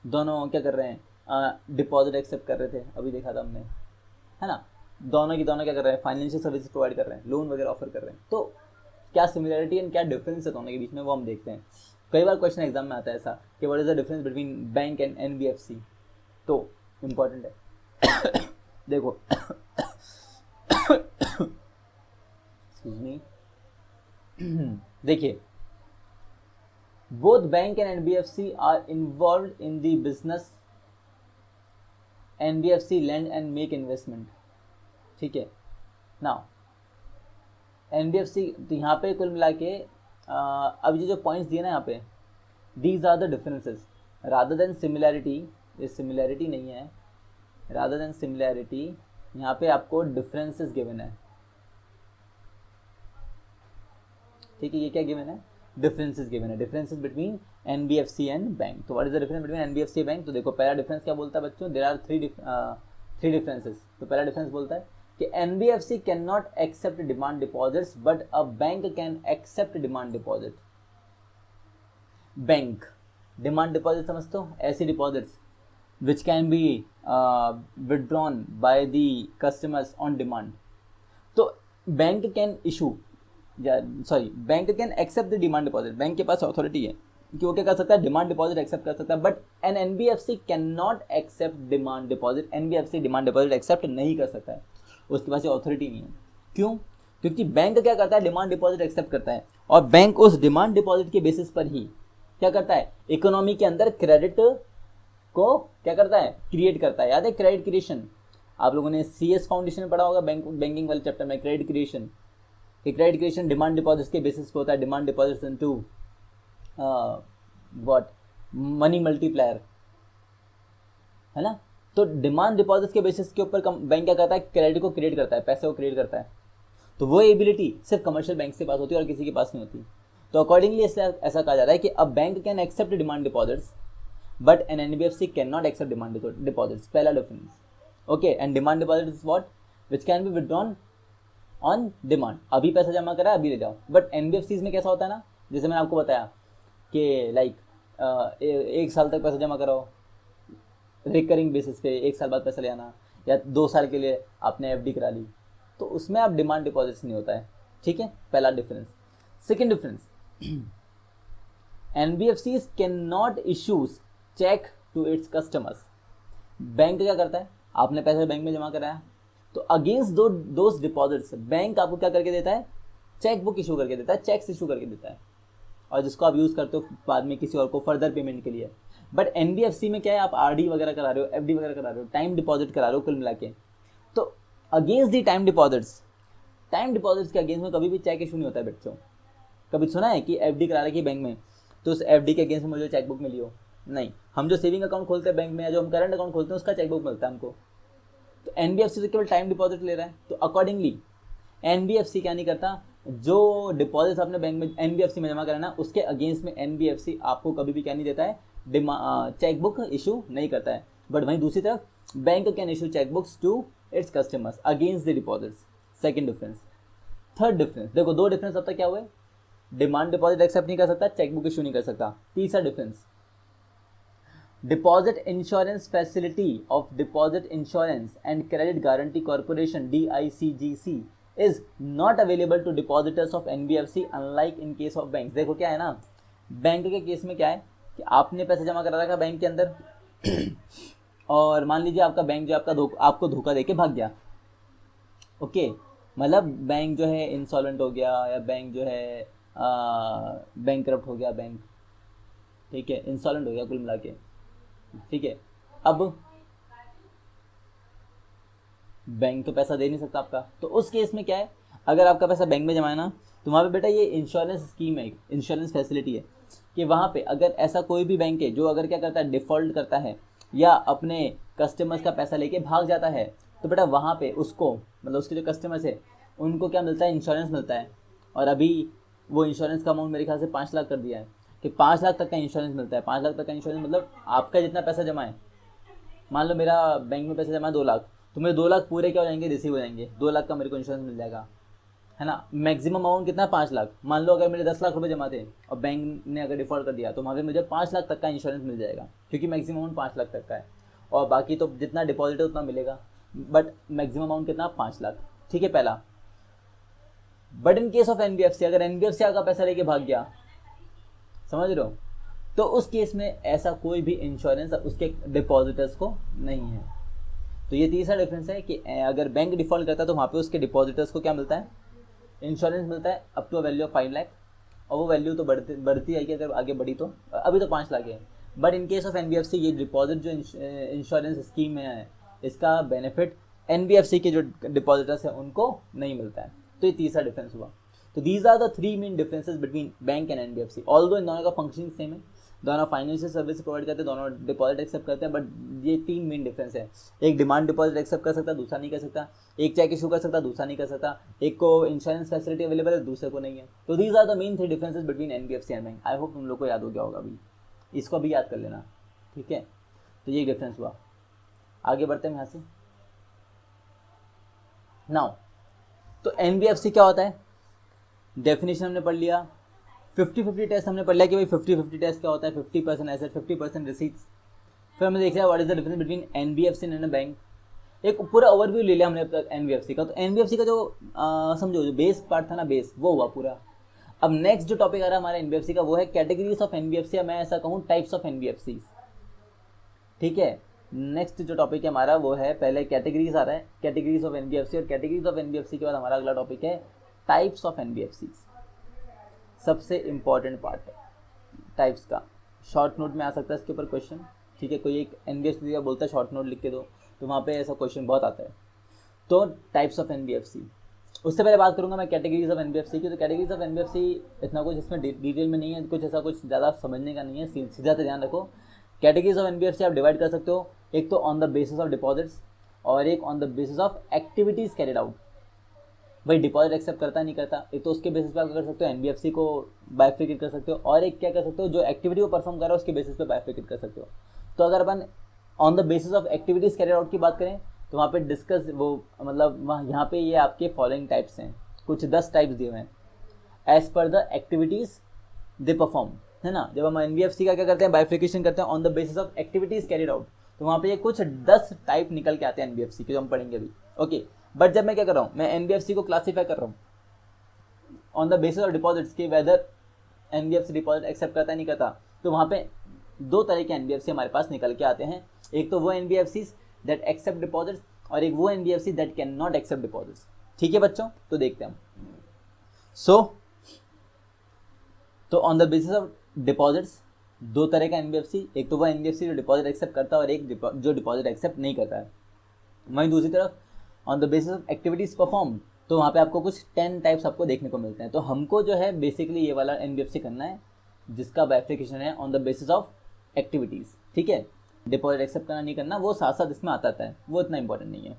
दोनों क्या कर रहे हैं, डिपॉजिट एक्सेप्ट कर रहे थे, अभी देखा था हमने, है ना, दोनों की दोनों क्या कर रहे हैं, फाइनेंशियल सर्विसेज प्रोवाइड कर रहे हैं, लोन वगैरह ऑफर कर रहे हैं। तो क्या सिमिलरिटी एंड क्या डिफरेंस है दोनों के बीच में वो हम देखते हैं। कई बार क्वेश्चन एग्जाम में आता है ऐसा कि what is the difference between bank and NBFC, तो इम्पॉर्टेंट है देखो एक्सक्यूज मी देखिए, both bank and NBFC are involved in the business। NBFC lend and make investment, ठीक है। नाउ NBFC, तो यहाँ पे कुल मिला के अभी जो पॉइंट्स दिए ना यहाँ पे, these are the differences rather than similarity, ये सिमिलैरिटी नहीं है, रादर देन सिमिलैरिटी, यहाँ पे आपको डिफरेंसेस गिवन है, ठीक है, ये क्या गिवन है, डिफरेंसेस गिवन है, differences between NBFC and bank. तो what is the difference between NBFC bank? तो देखो पहला डिफरेंस क्या बोलता है बच्चों, देयर आर थ्री डिफरेंसेस। तो पहला डिफरेंस बोलता है कि NBFC can not accept demand deposits but a bank can accept demand deposit. Bank demand deposit समझते हो, ऐसी deposits which can be withdrawn by the customers on demand. तो bank can issue, bank can accept the demand deposit, bank के पास authority है कि वो क्या कर सकता है, डिमांड डिपॉजिट एक्सेप्ट कर सकता है, but an NBFC can not accept demand deposit. NBFC demand deposit accept नहीं कर सकता है, उसके पास अथॉरिटी नहीं है। क्यों? क्योंकि बैंक क्या करता है, डिमांड डिपॉजिट एक्सेप्ट करता है, और बैंक उस डिमांड डिपॉजिट के बेसिस पर ही क्या करता है, इकोनॉमी के अंदर क्रेडिट को क्या करता है, क्रिएट करता है। याद है क्रेडिट क्रिएशन, आप लोगों ने CS फाउंडेशन में पढ़ा होगा, बैंकिंग वाले चैप्टर में, credit creation. Credit creation demand deposits के बेसिस पे होता है, demand deposits into what, money multiplier, है ना। तो डिमांड डिपॉजिट्स के बेसिस के ऊपर बैंक क्या करता है, क्रेडिट को क्रिएट करता है, पैसे को क्रिएट करता है। तो वो एबिलिटी सिर्फ कमर्शियल बैंक के पास होती है और किसी के पास नहीं होती। तो अकॉर्डिंगली ऐसा कहा जा रहा है कि अब bank can accept demand deposits but an NBFC can not accept demand deposits, पहला डिफरेंस। Okay, and demand deposit is what, which can be withdrawn on demand, अभी पैसा जमा करा अभी ले जाओ। बट NBFCs में कैसा होता है ना, जैसे मैंने आपको बताया कि लाइक 1 साल तक पैसा जमा कराओ, रिकरिंग बेसिस पे 1 साल बाद पैसा ले आना, या 2 साल के लिए आपने FD करा ली, तो उसमें आप डिमांड डिपॉजिट्स नहीं होता है, ठीक है, पहला difference. Second difference, NBFCs can not issues cheque to its customers. Bank क्या करता है, आपने पैसा बैंक में जमा कराया, तो अगेंस्ट दोज डिपॉजिट्स बैंक आपको क्या करके देता है, चेक बुक इशू करके देता है, चेक्स इशू करके देता है, और जिसको आप यूज़ करते हो बाद में किसी और को फर्दर पेमेंट के लिए। बट NBFC में क्या है, आप RD वगैरह करा रहे हो, FD वगैरह करा रहे हो, टाइम डिपॉजिट करा रहे हो, कुल मिला के। तो अगेंस्ट दी टाइम डिपॉजिट्स के अगेंस्ट में कभी भी चेक इशू नहीं होता है बच्चों। कभी सुना है कि FD करा रखी है बैंक में तो उस FD के अगेंस्ट में मुझे चेक बुक मिली हो? नहीं। हम जो सेविंग अकाउंट खोलते हैं बैंक में या जो हम करंट अकाउंट खोलते हैं उसका चेक बुक मिलता है हमको। तो NBFC से केवल टाइम डिपॉजिट ले रहा है, तो अकॉर्डिंगली NBFC क्या नहीं करता, जो डिपॉजिट आपने बैंक में NBFC में जमा कराना उसके अगेंस्ट में NBFC आपको कभी भी क्या नहीं देता है, चेक बुक इशू नहीं करता है। बट वहीं दूसरी तरफ bank can issue cheque books to its customers against the deposits. Second difference. Third difference, देखो दो डिफरेंस अब तक क्या हुए, डिमांड डिपॉजिट एक्सेप्ट नहीं कर सकता, चेकबुक इशू नहीं कर सकता। तीसरा difference, deposit insurance facility of deposit insurance and credit guarantee corporation DICGC is not available to depositors of NBFC unlike in case of bank. देखो क्या है ना, बैंक के केस में क्या है कि आपने पैसे जमा करा रखा बैंक के अंदर और मान लीजिए आपका बैंक जो आपको धोखा देके भाग गया। ओके, मतलब बैंक जो है इंसॉल्वेंट हो गया या बैंक जो है बैंकरप्ट हो गया बैंक, ठीक है, इंसॉल्वेंट हो गया कुल मिला के, ठीक है। अब बैंक तो पैसा दे नहीं सकता आपका, तो उस केस में क्या है, अगर आपका पैसा बैंक में जमा है ना, तो वहाँ पे बेटा ये इंश्योरेंस स्कीम है, इंश्योरेंस फैसिलिटी है कि वहाँ पे अगर ऐसा कोई भी बैंक है जो अगर क्या करता है, डिफ़ॉल्ट करता है या अपने कस्टमर्स का पैसा लेके भाग जाता है, तो बेटा वहाँ पे उसको, मतलब उसके जो कस्टमर्स है उनको क्या मिलता है, इंश्योरेंस मिलता है। और अभी वो इंश्योरेंस का अमाउंट मेरे ख्याल से 5 लाख कर दिया है कि 5 लाख तक का इंश्योरेंस मिलता है। 5 लाख तक का इंश्योरेंस मतलब आपका जितना पैसा जमा है, मान लो मेरा बैंक में पैसा जमा है 2 लाख, तो मेरे 2 लाख पूरे क्या हो जाएंगे, रिसीव हो जाएंगे। 2 लाख का मेरे को इंश्योरेंस मिल जाएगा, है ना। मैक्सिमम अमाउंट कितना, 5 लाख। मान लो अगर मेरे 10 लाख रुपए जमा थे और बैंक ने अगर डिफॉल्ट कर दिया, तो वहाँ पे मुझे 5 लाख तक का इंश्योरेंस मिल जाएगा, क्योंकि मैक्सिमम अमाउंट 5 लाख तक का है और बाकी तो जितना डिपॉजिट है उतना मिलेगा, बट मैक्सिमम अमाउंट कितना, 5 लाख, ठीक है, पहला। But in case of NBFC, अगर NBFC आपका पैसा लेके भाग गया, समझ रहे हो, तो उस केस में ऐसा कोई भी इंश्योरेंस उसके डिपॉजिटर्स को नहीं है। तो ये तीसरा डिफरेंस है कि अगर बैंक डिफॉल्ट करता है तो वहाँ पे उसके डिपॉजिटर्स को क्या मिलता है, इंश्योरेंस मिलता है up to a value of 5 lakh, और वो वैल्यू तो बढ़ती है कि अगर आगे बढ़ी तो, अभी तो 5 लाख है। But in case of NBFC ये डिपॉजिट जो इंश्योरेंस स्कीम में है, इसका बेनिफिट NBFC के जो डिपॉजिटर्स हैं उनको नहीं मिलता है। तो ये तीसरा डिफरेंस हुआ। तो these are the 3 main differences between bank and NBFC। Although इन दोनों का फंक्शनिंग सेम है, दोनों फाइनेंशियल सर्विस प्रोवाइड करते हैं, दोनों डिपॉजिट एक्सेप्ट करते हैं, बट ये 3 मेन डिफरेंस है। एक डिमांड डिपॉजिट एक्सेप्ट कर सकता है, दूसरा नहीं कर सकता। एक चेक इशू कर सकता है, दूसरा नहीं कर सकता। एक को इंश्योरेंस फैसिलिटी अवेलेबल है, दूसरे को नहीं है। तो these are the main 3 differences between NBFC and bank. I hope तुम लोग को याद हो गया होगा, अभी इसको भी याद कर लेना, ठीक है। तो ये डिफरेंस हुआ। आगे बढ़ते हैं यहाँ से। नाउ तो NBFC क्या होता है, डेफिनेशन हमने पढ़ लिया। 50-50 टेस्ट हमने पढ़ लिया कि भाई 50-50 टेस्ट क्या होता है, 50% एसेट 50% रिसीट्स। फिर हमने देख लिया what is the difference between NBFC and a bank. एक पूरा ओवरव्यू ले लिया हमने अब तक NBFC का। तो NBFC का जो समझो जो बेस पार्ट था ना, बेस वो हुआ पूरा। अब नेक्स्ट जो टॉपिक आ रहा है हमारा NBFC का, वो है कैटेगरीज ऑफ NBFC, या मैं ऐसा कहूँ टाइप्स ऑफ NBFC, ठीक है। नेक्स्ट जो टॉपिक है हमारा वो है, पहले कैटेगरीज आ रहा है, कैटेगरीज ऑफ NBFC, और कैटेगरीज ऑफ NBFC के बाद हमारा अगला टॉपिक है टाइप्स ऑफ NBFC। सबसे इंपॉर्टेंट पार्ट है टाइप्स का। शॉर्ट नोट में आ सकता है इसके ऊपर क्वेश्चन, ठीक है। कोई एक NBFC का बोलता है शॉर्ट नोट लिख के दो, तो वहाँ पे ऐसा क्वेश्चन बहुत आता है। तो टाइप्स ऑफ NBFC, उससे पहले बात करूँगा मैं कैटेगरीज ऑफ NBFC की। तो कैटेगरीज ऑफ NBFC इतना कुछ इसमें डिटेल में नहीं है, कुछ ऐसा कुछ ज़्यादा समझने का नहीं है, सीधा से ध्यान रखो। कैटेगरीज ऑफ NBFC आप डिवाइड कर सकते हो, एक तो on the basis of deposits और एक on the basis of activities carried out. भाई डिपॉजिट एक्सेप्ट करता नहीं करता, एक तो उसके बेसिस पे आप कर सकते हो, NBFC को बाइफिकेट कर सकते हो, और एक क्या कर सकते हो, जो एक्टिविटी वो परफॉर्म कर रहा है उसके बेसिस पे बाइफिकेट कर सकते हो। तो अगर अपन on the basis of activities carried out की बात करें, तो वहाँ पे डिस्कस वो मतलब वहाँ यहाँ पे ये आपके फॉलोइंग टाइप्स हैं, कुछ 10 टाइप्स दिए हुए हैं as per the activities they perform, है ना। जब हम NBFC का क्या करते हैं, बाइफिकेशन करते हैं on the basis of activities carried out, तो वहाँ पे ये कुछ 10 टाइप निकल के आते हैं NBFC के, जो हम पढ़ेंगे अभी, ओके। बट जब मैं क्या कर रहा हूँ, मैं NBFC को क्लासीफाई कर रहा हूँ on the basis of deposits के, वेदर NBFC डिपॉजिट एक्सेप्ट करता है नहीं करता, तो वहाँ पे 2 तरह के NBFC हमारे पास निकल के आते हैं। एक तो वो NBFCs दैट एक्सेप्ट डिपॉजिट्स, और एक वो NBFC that can not accept deposits, ठीक है बच्चों। तो देखते हैं हम। तो on the basis of deposits 2 तरह का NBFC, एक तो वो NBFC जो डिपॉजिट एक्सेप्ट करता है और एक जो डिपॉजिट एक्सेप्ट नहीं करता है। वहीं दूसरी तरफ on the basis of activities perform, तो वहाँ पे आपको कुछ 10 टाइप्स आपको देखने को मिलते हैं। तो हमको जो है बेसिकली ये वाला NBFC करना है जिसका बाइफिकेशन है on the basis of activities, ठीक है। डिपॉजिट एक्सेप्ट करना नहीं करना वो साथ साथ इसमें आता है, वो इतना इंपॉर्टेंट नहीं है।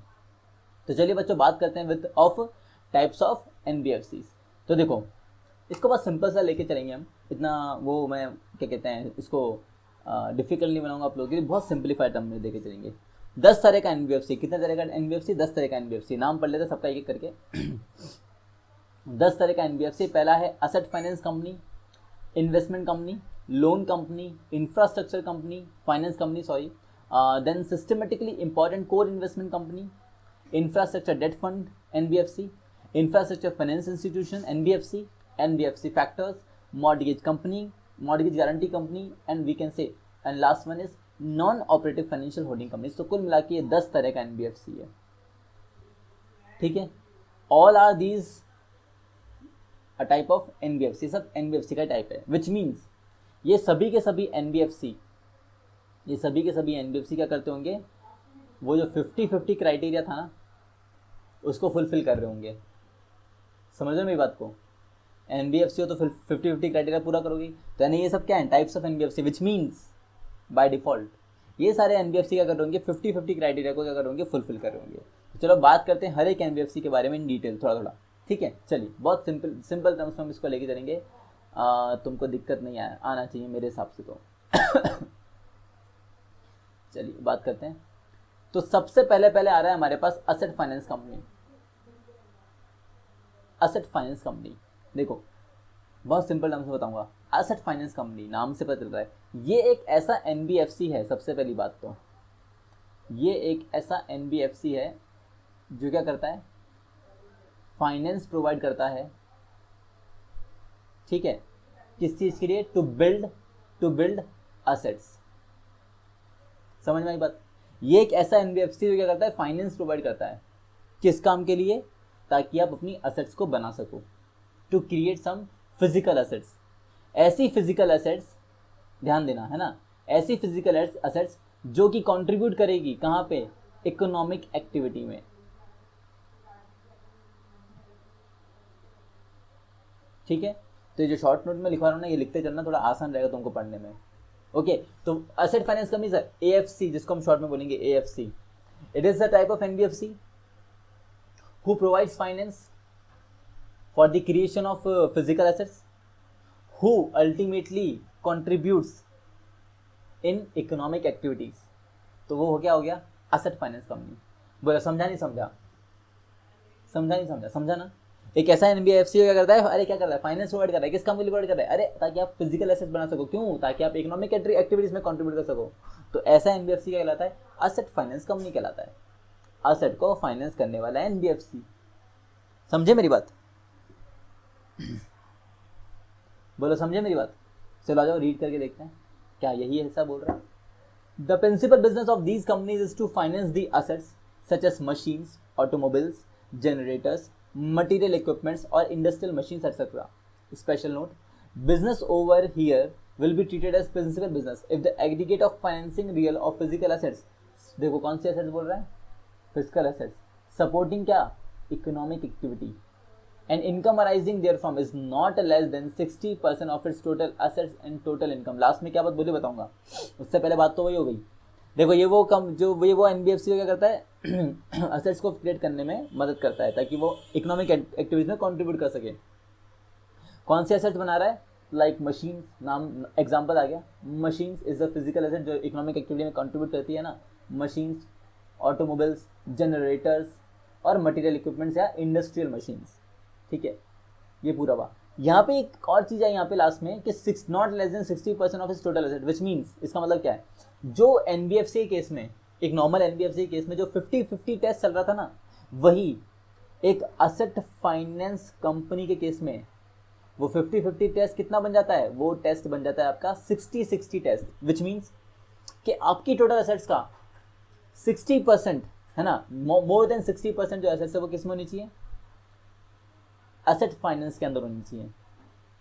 तो चलिए बच्चों बात करते हैं with of types of NBFCs। तो देखो इसको बहुत सिंपल सा लेके चलेंगे हम, इतना वो मैं क्या कहते हैं इसको डिफ़िकल्ट नहीं बनाऊंगा आप लोगों के लिए, बहुत सिंप्लीफाइड टर्म में लेके चलेंगे। 10 तरह का एनबीएफसी, कितने तरह का एनबीएफसी, 10 तरह का एनबीएफसी, नाम पढ़ लेते सबका एक एक करके। 10 तरह का एनबीएफसी, पहला है asset finance company, investment company, loan company, infrastructure company, finance company sorry, then systematically important core investment company, infrastructure debt fund NBFC, infrastructure finance institution NBFC, NBFC factors, mortgage company, mortgage guarantee company, and we can say and last one is non operative financial holding company. तो कुल मिला के ये 10 तरह का NBFC है, ठीक है। All are these a type of NBFC, सब एनबीएफसी का टाइप है, विच मीन्स ये सभी के सभी एनबीएफसी, ये सभी के सभी एनबीएफसी क्या करते होंगे, वो जो 50-50 क्राइटेरिया था ना उसको फुलफिल कर रहे होंगे। समझ रहे हो मेरी बात को, एनबीएफसी हो तो फिर 50-50 क्राइटेरिया पूरा करोगे। तो यानी ये सब क्या है, types of NBFC, which means by default ये सारे एनबीएफसी क्या कर रहे होंगे, 50-50 क्राइटेरिया को क्या कर होंगे, फुलफिल कर रहे होंगे। तो चलो बात करते हैं हर एक एनबीएफसी के बारे में इन डिटेल थोड़ा थोड़ा, ठीक है। चलिए बहुत सिंपल टर्म्स में हम इसको लेके चलेंगे, तुमको दिक्कत नहीं आना चाहिए मेरे हिसाब से तो। चलिए बात करते हैं। तो सबसे पहले आ रहा है हमारे पास asset finance company. Asset finance company देखो बहुत सिंपल नाम से बताऊंगा, एसेट फाइनेंस कंपनी नाम से पता चल रहा है ये एक ऐसा एनबीएफसी है। सबसे पहली बात तो ये एक ऐसा एनबीएफसी है जो क्या करता है, फाइनेंस प्रोवाइड करता है, ठीक है, किस चीज के लिए, टू बिल्ड असेट्स। समझ में आई बात, ये एक ऐसा एनबीएफसी जो क्या करता है, फाइनेंस प्रोवाइड करता है, किस काम के लिए, ताकि आप अपनी असेट्स को बना सको, to create some physical assets. ऐसी फिजिकल असेट्स, ध्यान देना है ना, ऐसी फिजिकल असेट्स जो कि कंट्रीब्यूट करेगी कहाँ पे, इकोनॉमिक एक्टिविटी में, ठीक है। तो ये जो शॉर्ट नोट में लिखवा रहा हूँ ना, ये लिखते चलना, थोड़ा आसान रहेगा तुमको पढ़ने में, ओके। तो asset finance company sir AFC, जिसको हम शॉर्ट में बोलेंगे AFC, it is the type of NBFC who provides finance for the creation of physical assets who ultimately contributes in economic activities। तो वो क्या हो गया, asset finance company। बोला समझा नहीं समझा, समझा ना। एक ऐसा एनबीएफसी क्या करता है, अरे क्या कर रहा है, फाइनेंस प्रोवाइड कर रहा है, किस काम के लिए प्रोवाइड कर रहा है, अरे ताकि आप फिजिकल एसेट्स बना सको, क्यों, ताकि आप इकोनॉमिक एक्टिविटीज में कंट्रीब्यूट कर सको। तो ऐसा एनबीएफसी क्या कहलाता है, असेट फाइनेंस कंपनी कहलाता है, असेट को फाइनेंस करने वाला एनबीएफसी। समझे मेरी बात, बोलो समझे मेरी बात। चलो आ जाओ रीड करके देखते हैं क्या यही ऐसा बोल रहा है। The principal business of these companies is to finance the assets such as machines, automobiles, generators, material equipments और industrial machines etcetera. Special note, business over here will be treated as principal business if the aggregate of financing real or physical assets, देखो कौन से assets बोल रहा है, physical assets, supporting क्या, economic activity, and income arising therefrom is not less than 60% of its total assets and total income। Last में क्या बात बोली बताऊंगा, उससे पहले बात तो वही हो गई। देखो ये वो एनबीएफसी क्या करता है, असेट्स को क्रिएट करने में मदद करता है ताकि वो इकोनॉमिक एक्टिविटीज में कंट्रीब्यूट कर सके। कौन से एसेट्स बना रहा है, लाइक मशीन्स, नाम एग्जांपल आ गया, machines is a physical asset जो इकोनॉमिक एक्टिविटी में कंट्रीब्यूट करती है ना, मशीन्स, ऑटोमोबाइल्स, जनरेटर्स और मटेरियल इक्विपमेंट्स या इंडस्ट्रियल मशीन्स, ठीक है। ये पूरा हुआ। यहाँ पे एक और चीज़ है यहाँ पे लास्ट में कि नॉट लेस देन 60% ऑफ इस टोटल एसेट, विच मीन्स इसका मतलब क्या है, जो एनबीएफसी केस में, एक नॉर्मल एनबीएफसी केस में जो 50-50 टेस्ट चल रहा था ना, वही एक असेट फाइनेंस कंपनी के केस में वो 50-50 टेस्ट कितना बन जाता है, वो टेस्ट बन जाता है आपका 60-60 टेस्ट, विच मीन्स कि आपकी टोटल एसेट्स का 60% है ना, मोर देन 60% जो एसेट्स है वो किस में होनी चाहिए, एसेट फाइनेंस के अंदर होनी चाहिए,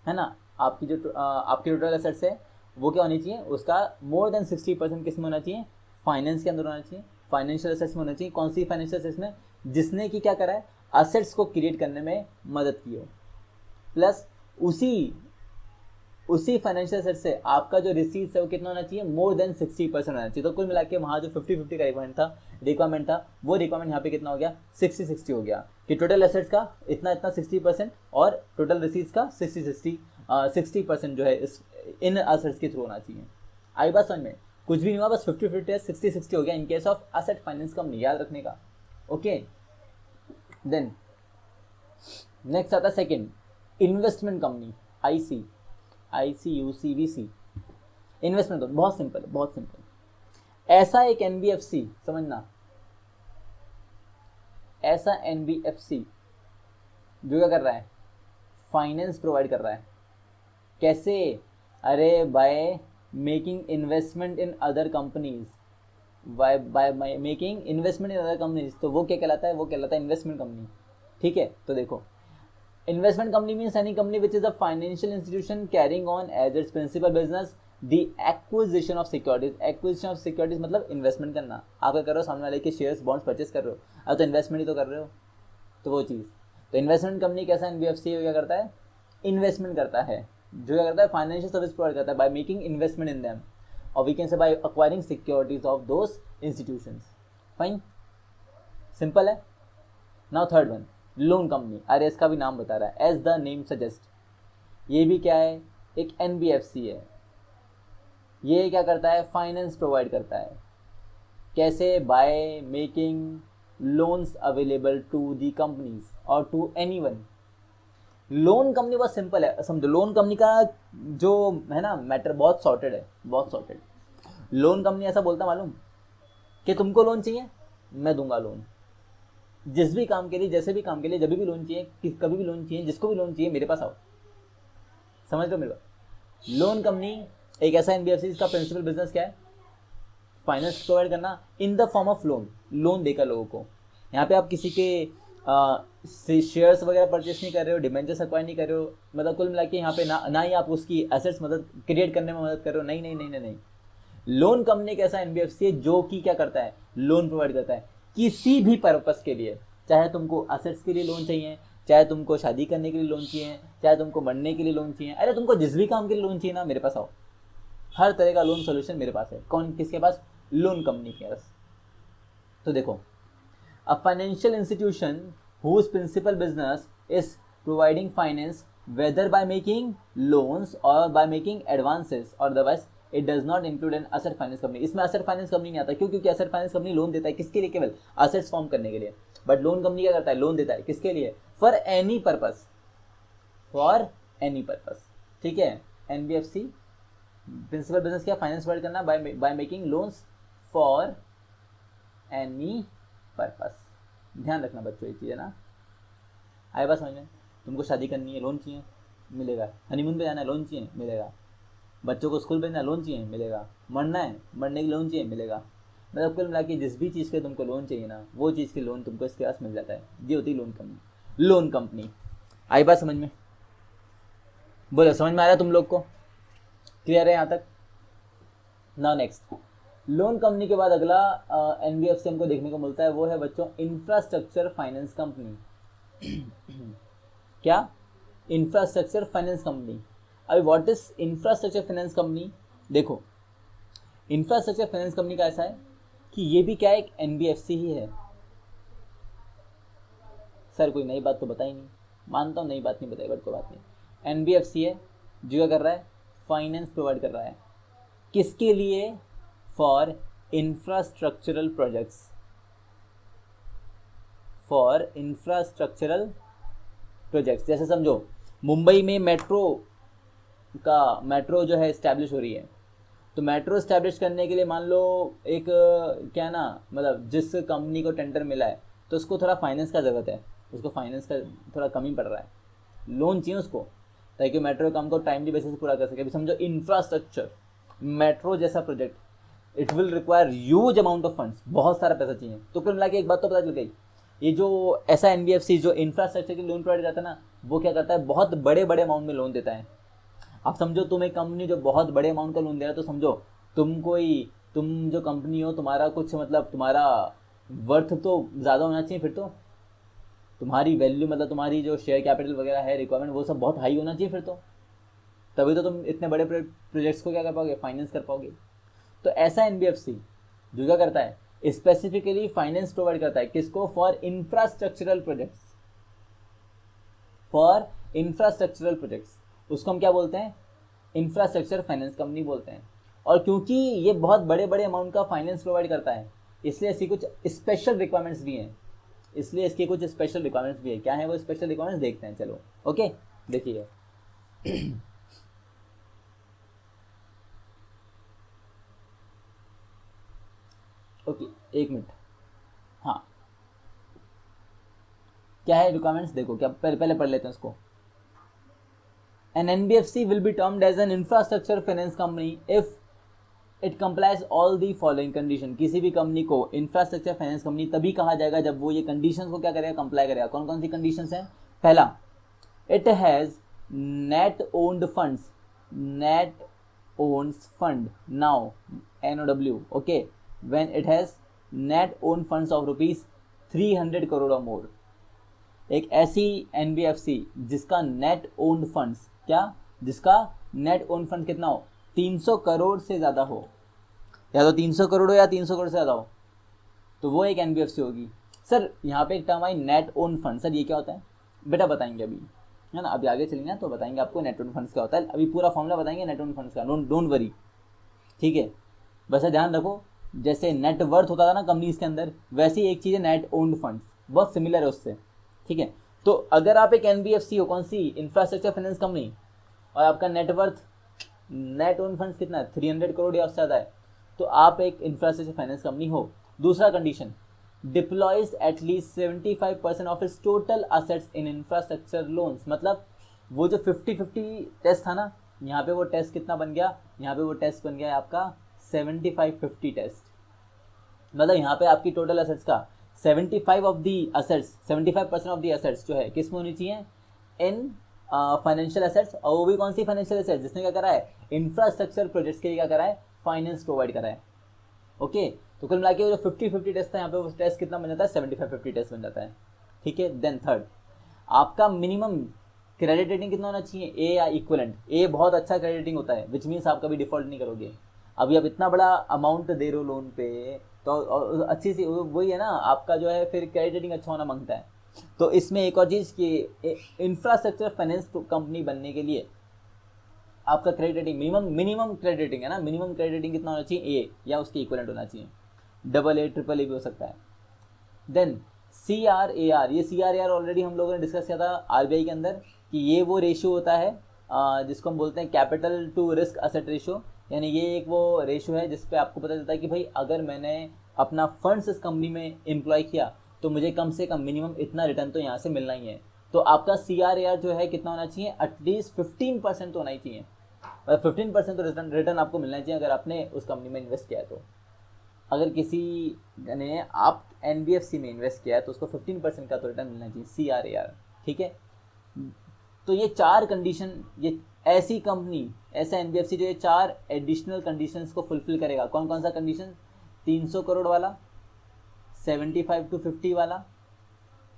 है ना। आपकी जो आपकी टोटल एसेट्स है वो क्या होनी चाहिए, उसका मोर देन 60% किस में होना चाहिए, फाइनेंस के अंदर होना चाहिए, फाइनेंशियल एसेट्स में होना चाहिए। कौन सी फाइनेंशियल एसेट्स में, जिसने कि क्या करा है, एसेट्स को क्रिएट करने में मदद की हो, प्लस उसी फाइनेंशियल एसेट से आपका जो रिसीट्स है वो कितना होना चाहिए, मोर देन 60% होना चाहिए। तो कुल मिला के वहाँ जो 50-50 का रिक्वायरमेंट था वो रिक्वायरमेंट यहाँ पे कितना हो गया, 60-60 हो गया कि टोटल एसेट्स का इतना 60% और टोटल रिसीट्स का 60% जो है इस इन एसेट्स के थ्रू होना चाहिए। आई बात समझ में। कुछ भी नहीं हुआ, बस 50-50 है, 60-60 हो गया इन case of asset finance company, याद रखने का। ओके, देन नेक्स्ट आता है second, investment company, IC, ICUCVC, investment company. बहुत सिंपल है, बहुत सिंपल। ऐसा एक NBFC, समझना, ऐसा NBFC जो क्या कर रहा है, फाइनेंस प्रोवाइड कर रहा है। कैसे? अरे bye making investment in other companies, bye making investment in other companies. तो वो क्या कहलाता है? वो कहलाता है इन्वेस्टमेंट कंपनी। ठीक है, तो देखो, investment company means any company which is a financial institution carrying on as its principal business the acquisition of securities. Acquisition of securities मतलब इन्वेस्टमेंट करना। आप क्या कर रहे हो? सामने वाले के शेयर्स बॉन्ड्स परचेस कर रहे हो, अब तो इन्वेस्टमेंट ही तो कर रहे हो। तो वो चीज़, तो इन्वेस्टमेंट कंपनी कैसा NBFC क्या करता है? इन्वेस्टमेंट करता है। जो क्या करता है? फाइनेंशियल सर्विस प्रोवाइड करता है by making investment in them, और we can say by acquiring securities of those institutions. Fine, simple है। Now third one, loan company. अरे इसका भी नाम बता रहा है, एज द नेम सजेस्ट, ये भी क्या है? एक NBFC है। ये क्या करता है? फाइनेंस प्रोवाइड करता है। कैसे? By making loans available to the companies और टू एनीवन। लोन कंपनी बहुत सिंपल है, समझो। लोन कंपनी का जो है ना मैटर बहुत सॉर्टेड है, बहुत सॉर्टेड। लोन कंपनी ऐसा बोलता मालूम कि तुमको लोन चाहिए, मैं दूंगा लोन। जिस भी काम के लिए, जैसे भी काम के लिए, जब भी लोन चाहिए, कभी भी लोन चाहिए, जिसको भी लोन चाहिए, मेरे पास आओ। समझ लो मेरे बात। लोन कंपनी एक ऐसा NBFC जिसका प्रिंसिपल बिजनेस क्या है? फाइनेंस प्रोवाइड करना in the form of loan, loan देकर लोगों को। यहाँ पे आप किसी के शेयर्स वगैरह परचेस नहीं कर रहे हो, डिबेंचर्स एक्वायर नहीं कर रहे हो, मतलब कुल मिला के यहाँ पे ना ही आप उसकी एसेट्स मदद क्रिएट करने में मदद कर रहे हो। नहीं नहीं नहीं नहीं नहीं। लोन कंपनी एक ऐसा NBFC है जो कि क्या करता है? लोन प्रोवाइड करता है किसी भी पर्पस के लिए। चाहे तुमको एसेट्स के लिए लोन चाहिए, चाहे तुमको शादी करने के लिए लोन चाहिए, चाहे तुमको बनने के लिए लोन चाहिए, अरे तुमको जिस भी काम के लिए लोन चाहिए ना, मेरे पास आओ। हर तरह का लोन सोल्यूशन मेरे पास है। कौन? किसके पास? लोन कंपनी के पास। तो देखो, अ financial institution whose principal business is providing finance whether by making loans or by making advances or otherwise it does not include an asset finance company। इसमें asset finance company नहीं आता। क्यों? क्योंकि asset finance company loan देता है किसके लिए? केवल assets फॉर्म करने के लिए। बट लोन कंपनी क्या करता है? लोन देता है किसके लिए? For any purpose, for any purpose. ठीक है, NBFC प्रिंसिपल बिजनेस क्या? फाइनेंस प्रोवाइड करना bye making loans for any purpose. ध्यान रखना बच्चों ये चीज़ है ना। आए बात समझ में? तुमको शादी करनी है, लोन चाहिए, मिलेगा। हनीमून पे जाना है, लोन चाहिए, मिलेगा। बच्चों को स्कूल भेजना, लोन चाहिए, मिलेगा। मरना है, मरने की लोन चाहिए, मिलेगा। मतलब कुल मिला के जिस भी चीज़ के तुमको लोन चाहिए ना, वो चीज़ की लोन तुमको इसके पास मिल जाता है। ये होती है लोन कंपनी। लोन कंपनी आई बात समझ में? बोलो, समझ में आ रहा है तुम लोग को? क्लियर है यहाँ तक? नाउ नेक्स्ट, लोन कंपनी के बाद अगला NBFC हमको देखने को मिलता है, वो है बच्चों इंफ्रास्ट्रक्चर फाइनेंस कंपनी। क्या? Infrastructure finance company. अभी what is infrastructure finance company? देखो, इंफ्रास्ट्रक्चर फाइनेंस कंपनी का ऐसा है कि ये भी क्या है? एक NBFC ही है। सर कोई नई बात तो बताई नहीं। मानता हूँ नई बात नहीं बताई, बट कोई बात नहीं। NBFC है जो क्या कर रहा है? फाइनेंस प्रोवाइड कर रहा है। किसके लिए? For infrastructural projects, for infrastructural projects. जैसे समझो मुंबई में मेट्रो जो है इस्टेब्लिश हो रही है, तो मेट्रो इस्टेब्लिश करने के लिए मान लो एक क्या ना, मतलब जिस कंपनी को टेंडर मिला है तो उसको थोड़ा फाइनेंस का ज़रूरत है, उसको फाइनेंस का थोड़ा कमी पड़ रहा है, लोन चाहिए उसको, ताकि मेट्रो काम को टाइमली बेसिस पूरा कर सके। अभी समझो इंफ्रास्ट्रक्चर, मेट्रो जैसा project, it will require huge amount of funds, बहुत सारा पैसा चाहिए। तो कुल मिला के एक बात तो पता चल गई, ये जो ऐसा NBFC जो इंफ्रास्ट्रक्चर की लोन प्रोवाइड करता है ना, वो क्या करता है? बहुत बड़े बड़े अमाउंट में लोन देता है। आप समझो तुम एक कंपनी जो बहुत बड़े अमाउंट का लोन दे रहा है, तो समझो तुम जो कंपनी हो, तुम्हारा कुछ मतलब तुम्हारा वर्थ तो ज़्यादा होना चाहिए, फिर तो तुम्हारी वैल्यू मतलब तुम्हारी जो शेयर कैपिटल वगैरह है, रिक्वायरमेंट, वो सब बहुत हाई होना चाहिए फिर तो, तभी तो तुम इतने बड़े प्रोजेक्ट्स को क्या कर पाओगे? फाइनेंस कर पाओगे। तो ऐसा NBFC जो क्या करता है? स्पेसिफिकली फाइनेंस प्रोवाइड करता है किसको? For infrastructural projects, for infrastructural projects. उसको हम क्या बोलते हैं? इंफ्रास्ट्रक्चर फाइनेंस कंपनी बोलते हैं। और क्योंकि ये बहुत बड़े बड़े अमाउंट का फाइनेंस प्रोवाइड करता है, इसलिए इसकी कुछ स्पेशल रिक्वायरमेंट्स भी हैं। क्या है वो स्पेशल रिक्वायरमेंट्स, देखते हैं चलो। ओके, देखिए ओके, एक मिनट। हाँ, क्या है रिक्वायरमेंट्स, देखो क्या, पहले पढ़ लेते हैं उसको। An NBFC will be termed as an infrastructure finance company if it complies all the following condition। किसी भी कंपनी को इंफ्रास्ट्रक्चर फाइनेंस कंपनी तभी कहा जाएगा जब वो ये कंडीशंस को क्या करेगा, कंप्लाई करेगा। कौन कौन सी कंडीशंस हैं? पहला, it has net owned funds, net owns fund, now NOW, okay, when it has net own funds of ₹300 crore और मोर। एक ऐसी NBFC जिसका नेट ओन्ड फंड्स, क्या, जिसका नेट ओन फंड कितना हो, 300 करोड़ से ज़्यादा हो, या तो 300 करोड़ हो या 300 करोड़ से ज़्यादा हो, तो वो एक NBFC होगी। सर यहाँ पे एक टर्म आई नेट ओन फंड, सर ये क्या होता है बेटा, बताएंगे अभी, है ना, अभी आगे चलेंगे तो बताएंगे आपको नेट ओन फंड्स क्या होता है। अभी पूरा फॉर्मूला बताएंगे नेट ओन फंड्स का, डोंट वरी, ठीक है। बस ध्यान रखो, जैसे नेट वर्थ होता था ना कंपनीज के अंदर, वैसी एक चीज़ है नेट ओन्ड फंड्स, बहुत सिमिलर है उससे, ठीक है। तो अगर आप एक NBFC हो, कौन सी, इंफ्रास्ट्रक्चर फाइनेंस कंपनी, और आपका नेटवर्थ, नेट ओन फंड्स कितना है, 300 करोड़ या उससे ज़्यादा है, तो आप एक इंफ्रास्ट्रक्चर फाइनेंस कंपनी हो। दूसरा condition, deploys at least 75% of its total assets in infrastructure loans. मतलब वो जो 50-50 टेस्ट था ना, यहाँ पे वो टेस्ट कितना बन गया, यहाँ पे वो टेस्ट बन गया आपका 75-50 टेस्ट। मतलब यहाँ पे आपकी टोटल असेट्स का 75% ऑफ दी असेट्स जो है किस में होनी चाहिए, इन फाइनेंशियल असेट्स। और वो भी कौन सी फाइनेंशियल असेट्स, जिसने क्या करा है, इंफ्रास्ट्रक्चर प्रोजेक्ट्स के लिए क्या करा है, फाइनेंस प्रोवाइड करा है। ओके, तो कुल मिला के जो 50-50 टेस्ट था यहाँ पे, वो टेस्ट कितना बन जाता है, 75-50 टेस्ट बन जाता है, ठीक है। देन थर्ड, आपका मिनिमम क्रेडिट रेटिंग कितना होना चाहिए, ए या इक्वलेंट। ए बहुत अच्छा क्रेडिट रेटिंग होता है, विच मीन्स आप कभी डिफॉल्ट नहीं करोगे। अभी आप इतना बड़ा अमाउंट दे रहे हो लोन पे, तो अच्छी सी वही है ना, आपका जो है फिर क्रेडिट रेटिंग अच्छा होना मांगता है। तो इसमें एक और चीज़ कि इंफ्रास्ट्रक्चर फाइनेंस कंपनी बनने के लिए आपका credit rating, minimum credit rating है ना, मिनिमम क्रेडिट रेटिंग कितना होना चाहिए, ए या उसके इक्वलेंट होना चाहिए, AA, AAA भी हो सकता है। देन CRAR, ये CRAR ऑलरेडी हम लोगों ने डिस्कस किया था RBI के अंदर, कि ये वो रेशियो होता है जिसको हम बोलते हैं capital to risk asset ratio. यानी ये एक वो रेशियो है जिस पे आपको पता चलता है कि भाई अगर मैंने अपना फंड्स इस कंपनी में एम्प्लॉय किया तो मुझे कम से कम मिनिमम इतना रिटर्न तो यहाँ से मिलना ही है। तो आपका CRAR जो है कितना होना चाहिए, एटलीस्ट 15% तो होना ही चाहिए, और 15% तो रिटर्न आपको मिलना चाहिए अगर आपने उस कंपनी में इन्वेस्ट किया है। तो अगर किसी ने आप NBFC में इन्वेस्ट किया है तो उसको 15% का तो रिटर्न मिलना चाहिए, CRAR, ठीक है। तो ये 4 कंडीशन, ये ऐसी कंपनी, ऐसा NBFC जो ये 4 एडिशनल कंडीशंस को फुलफिल करेगा। कौन कौन सा कंडीशन, 300 करोड़ वाला, 75-50 वाला,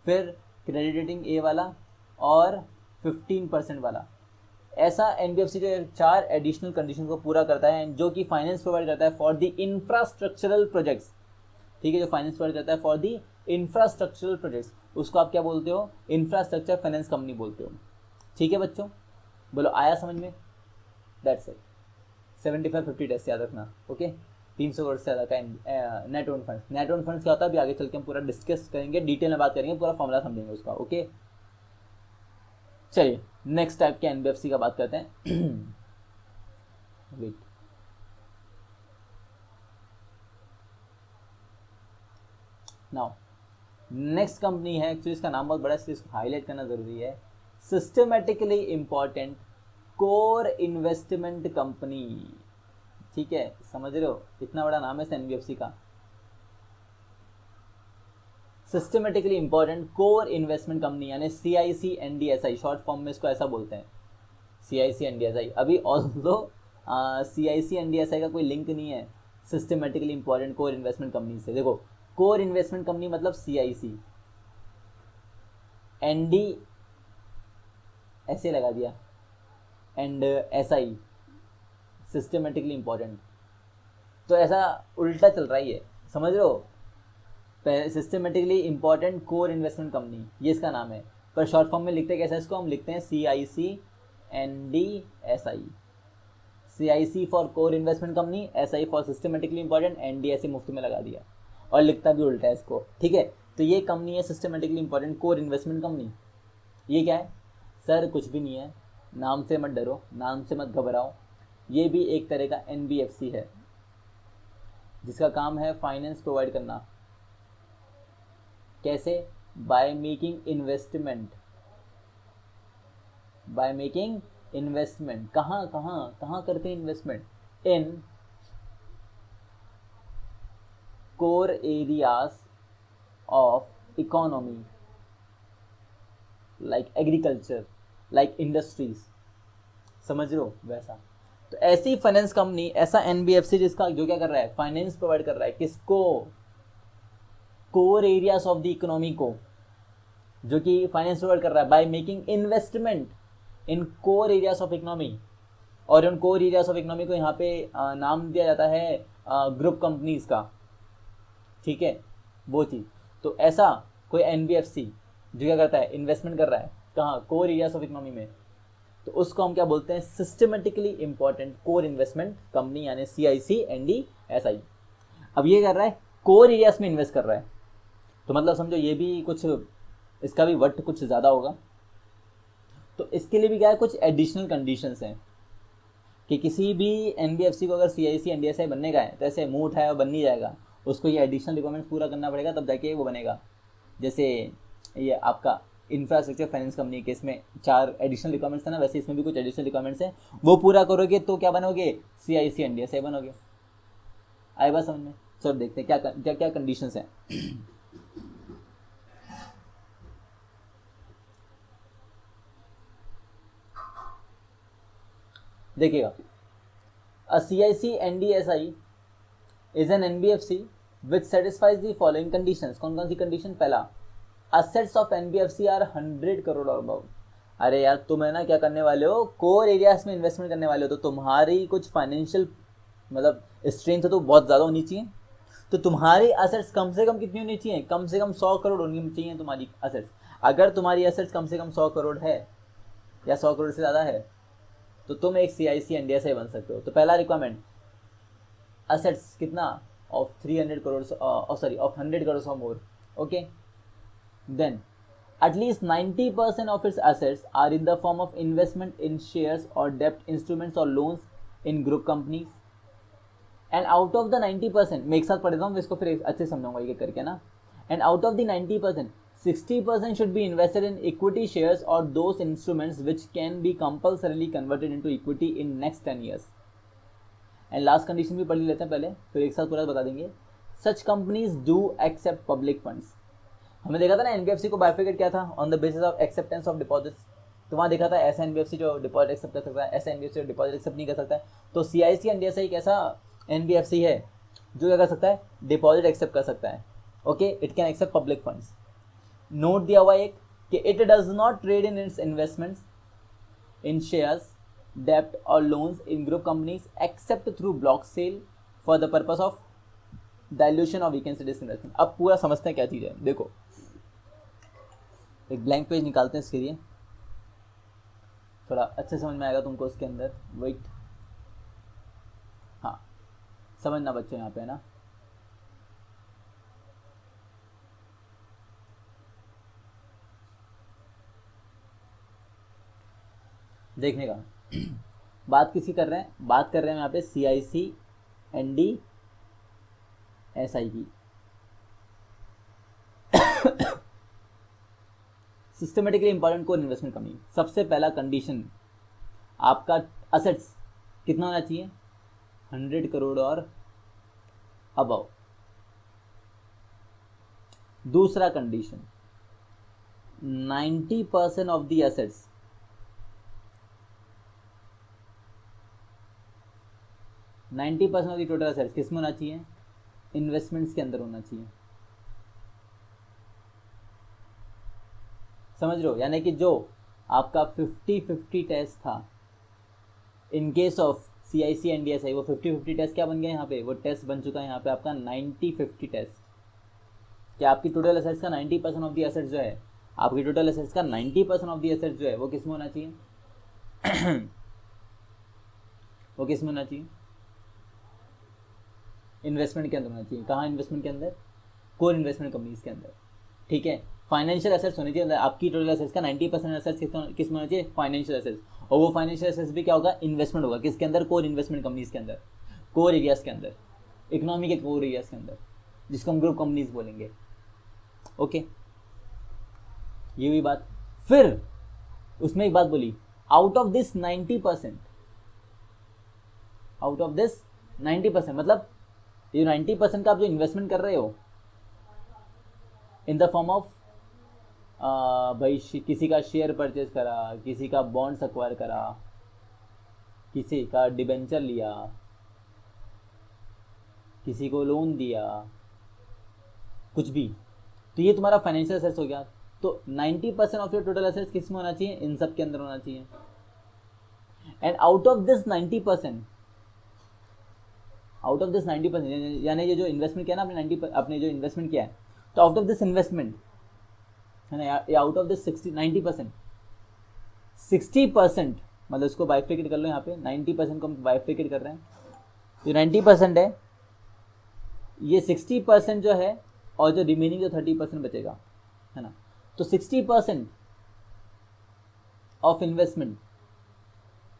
फिर क्रेडिट रेटिंग A वाला, और 15% वाला। ऐसा NBFC जो 4 एडिशनल कंडीशन को पूरा करता है, जो कि फाइनेंस प्रोवाइड करता है फॉर द इंफ्रास्ट्रक्चरल प्रोजेक्ट्स, ठीक है। जो फाइनेंस प्रोवाइड करता है फॉर द इंफ्रास्ट्रक्चरल प्रोजेक्ट्स, उसको आप क्या बोलते हो, इंफ्रास्ट्रक्चर फाइनेंस कंपनी बोलते हो, ठीक है बच्चों। बोलो आया समझ में, दैट्स इट। 75-50 टेस्ट याद रखना, ओके। 300 करोड़ से ज़्यादा का net own funds. Net own funds क्या होता है अभी आगे चल के हम पूरा डिस्कस करेंगे, डिटेल में बात करेंगे, पूरा फॉर्मूला समझेंगे उसका, ओके। चलिए नेक्स्ट टाइप के NBFC का बात करते हैं। वेट, नाउ नेक्स्ट कंपनी है, एक्चुअली इसका नाम बहुत बड़ा है इसलिए इसको हाईलाइट करना जरूरी है। Systematically important core investment company, ठीक है, समझ रहे हो, इतना बड़ा नाम है इस NBFC का, systematically important core investment company, यानी CIC-NDSI, शॉर्ट फॉर्म में इसको ऐसा बोलते हैं, CIC-NDSI। अभी ऑल्दो CIC-NDSI का कोई लिंक नहीं है systematically important core investment company से। देखो कोर इन्वेस्टमेंट कंपनी मतलब CIC, ND ऐसे लगा दिया, एंड SI सिस्टमेटिकली इंपॉर्टेंट, तो ऐसा उल्टा चल रहा है, समझ रहे हो। Systematically important core investment company ये इसका नाम है, पर शॉर्ट फॉर्म में लिखते कैसे इसको, हम लिखते हैं CIC-NDSI, CIC for core investment company, SI for systematically important, NDSA मुफ्त में लगा दिया और लिखता भी उल्टा है इसको, ठीक है। तो ये कंपनी है systematically important core investment company. ये क्या है सर? कुछ भी नहीं है, नाम से मत डरो, नाम से मत घबराओ। ये भी एक तरह का NBFC है जिसका काम है फाइनेंस प्रोवाइड करना। कैसे? By making investment, bye making investment. कहाँ कहाँ कहाँ करते हैं investment? In core areas of economy like agriculture, like industries, समझ रहे हो वैसा। तो ऐसी फाइनेंस कंपनी, ऐसा NBFC जिसका जो क्या कर रहा है? फाइनेंस प्रोवाइड कर रहा है। किसको? Core areas of the economy को, जो कि फाइनेंस प्रोवाइड कर रहा है by making investment in core areas of economy. और उन कोर एरियाज ऑफ इकोनॉमी को यहाँ पे नाम दिया जाता है ग्रुप कंपनीज का, ठीक है, वो चीज़। तो ऐसा कोई NBFC जो क्या करता है? इन्वेस्टमेंट कर रहा है कहाँ? कोर एरियाज ऑफ इकोनॉमी में। तो उसको हम क्या बोलते हैं? Systematically important core investment company, यानी CIC NDSI। अब ये कर रहा है कोर एरियाज में इन्वेस्ट कर रहा है, तो मतलब समझो ये भी कुछ, इसका भी वट कुछ ज़्यादा होगा। तो इसके लिए भी क्या है? कुछ एडिशनल कंडीशंस हैं कि किसी भी NBFC को अगर CIC NDSI बनने का है तो ऐसे मुंह उठाया और बन नहीं जाएगा, उसको ये एडिशनल रिक्वायरमेंट्स पूरा करना पड़ेगा, तब जाके वो बनेगा। जैसे ये आपका इंफ्रास्ट्रक्चर फाइनेंस कंपनी के इसमें 4 एडिशनल रिक्वायरमेंट्स है ना, वैसे इसमें भी कुछ एडिशनल रिक्वायरमेंट्स हैं, वो पूरा करोगे तो क्या बनोगे? CIC NDSI बनोगे। आए बात समझ में? चलो देखते हैं क्या क्या क्या कंडीशंस हैं। देखिएगा, CIC NDSI is an NBFC which satisfies the following conditions. कौन कौन सी कंडीशन? पहला, assets of NBFC are 100 crore और अबव। अरे यार तुम है ना क्या करने वाले हो? कोर एरियाज में इन्वेस्टमेंट करने वाले हो, तो तुम्हारी कुछ फाइनेंशियल मतलब स्ट्रेंथ तो बहुत ज़्यादा होनी चाहिए। तो तुम्हारी असेट्स कम से कम कितनी होनी चाहिए? कम से कम 100 करोड़ होनी चाहिए तुम्हारी असेट्स। अगर तुम्हारी असेट्स कम से कम 100 करोड़ है या 100 करोड़ से ज़्यादा है तो तुम एक CIC NDSI बन सकते हो। तो पहला रिक्वायरमेंट, असेट्स कितना? Of 300 crore, sorry of 100 crore और मोर, okay. Then, at least 90% of its assets are in the form of investment in shares or debt instruments or loans in group companies. And out of the 90%, मैं एक साथ पढ़ देता हूँ, इसको फिर अच्छे समझाऊंगा ये करके ना। And out of the 90%, 60% should be invested in equity shares or those instruments which can be compulsorily converted into equity in next 10 years. And last condition भी पढ़ लेते हैं पहले, फिर एक साथ पूरा बता देंगे। Such companies do accept public funds. हमने देखा था ना NBFC को बाइफिकेट किया था on the basis of acceptance of deposits. तो वहाँ देखा था ऐसा NBFC जो डिपॉजिट एक्सेप्ट कर सकता है, ऐसा NBFC जो डिपॉजिट एक्सेप्ट नहीं कर सकता है। तो CIC NDSI एक ऐसा NBFC है जो क्या कर सकता है? डिपॉजिट एक्सेप्ट कर सकता है, okay. It can accept public funds. Note दिया हुआ एक कि it does not trade in its investments in shares, डेप्ट और loans in group companies except through block sale for the purpose of dilution of vacancy investment. अब पूरा समझते हैं क्या चीज़ है। देखो, एक ब्लैंक पेज निकालते हैं इसके लिए, थोड़ा अच्छे समझ में आएगा तुमको उसके अंदर। वेट, हाँ समझना बच्चों यहाँ पे है ना। देखने का बात किसी कर रहे हैं? बात कर रहे हैं यहाँ पे CIC NDSI की। Systematically important core investment company. सबसे पहला कंडीशन, आपका असेट्स कितना होना चाहिए? 100 करोड़ और अबव। दूसरा condition, 90% of the assets, 90% of the total assets किस में होना चाहिए? इन्वेस्टमेंट्स के अंदर होना चाहिए। समझ रहे हो? यानी कि जो आपका 50-50 टेस्ट था इन केस ऑफ CIC NDSI, वो 50-50 टेस्ट क्या बन गया यहाँ पे? वो टेस्ट बन चुका है यहाँ पे आपका 90-50 टेस्ट। क्या आपकी टोटल असेट्स का 90% ऑफ दी असेट्स जो है, आपकी टोटल असेट्स का 90% ऑफ दी असेट्स जो है वो किस में होना चाहिए? वो किस में होना चाहिए? इन्वेस्टमेंट के अंदर होना चाहिए। कहाँ इन्वेस्टमेंट के अंदर? कोर इन्वेस्टमेंट कंपनीज के अंदर, ठीक है। फाइनेंशियल एसेट्स होने चाहिए, आपकी टोटल एसेट्स का 90% एसेट्स किस में होना चाहिए? Financial assets. और वो फाइनेंशियल एसेट्स भी क्या होगा? इन्वेस्टमेंट होगा। किसके अंदर? कोर इन्वेस्टमेंट कंपनीज के अंदर, कोर एरियाज के अंदर, इकोनॉमी के कोर एरियाज के अंदर, जिसको हम ग्रुप कंपनीज बोलेंगे। ओके, ये भी बात। फिर उसमें एक बात बोली, out of this 90%, out of this 90%, मतलब ये 90% का आप जो इन्वेस्टमेंट कर रहे हो इन द फॉर्म ऑफ भाई किसी का शेयर परचेज करा, किसी का बॉन्ड्स एक्वायर करा, किसी का डिबेंचर लिया, किसी को लोन दिया, कुछ भी, तो ये तुम्हारा फाइनेंशियल एसेट्स हो गया। तो 90% ऑफ योर टोटल एसेट्स किस में होना चाहिए? इन सब के अंदर होना चाहिए। And out of this 90%, out of this 90%, यानी ये जो इन्वेस्टमेंट किया ना आपने जो इन्वेस्टमेंट किया है, तो आउट ऑफ दिस इन्वेस्टमेंट है ना, या आउट ऑफ दिस 90%, 60%, मतलब इसको बाइफिकेट कर लो यहाँ पे, 90% को हम बाइफिकेट कर रहे हैं, जो 90% है ये 60% जो है, और जो रिमेनिंग जो 30% बचेगा है ना, तो 60% ऑफ इन्वेस्टमेंट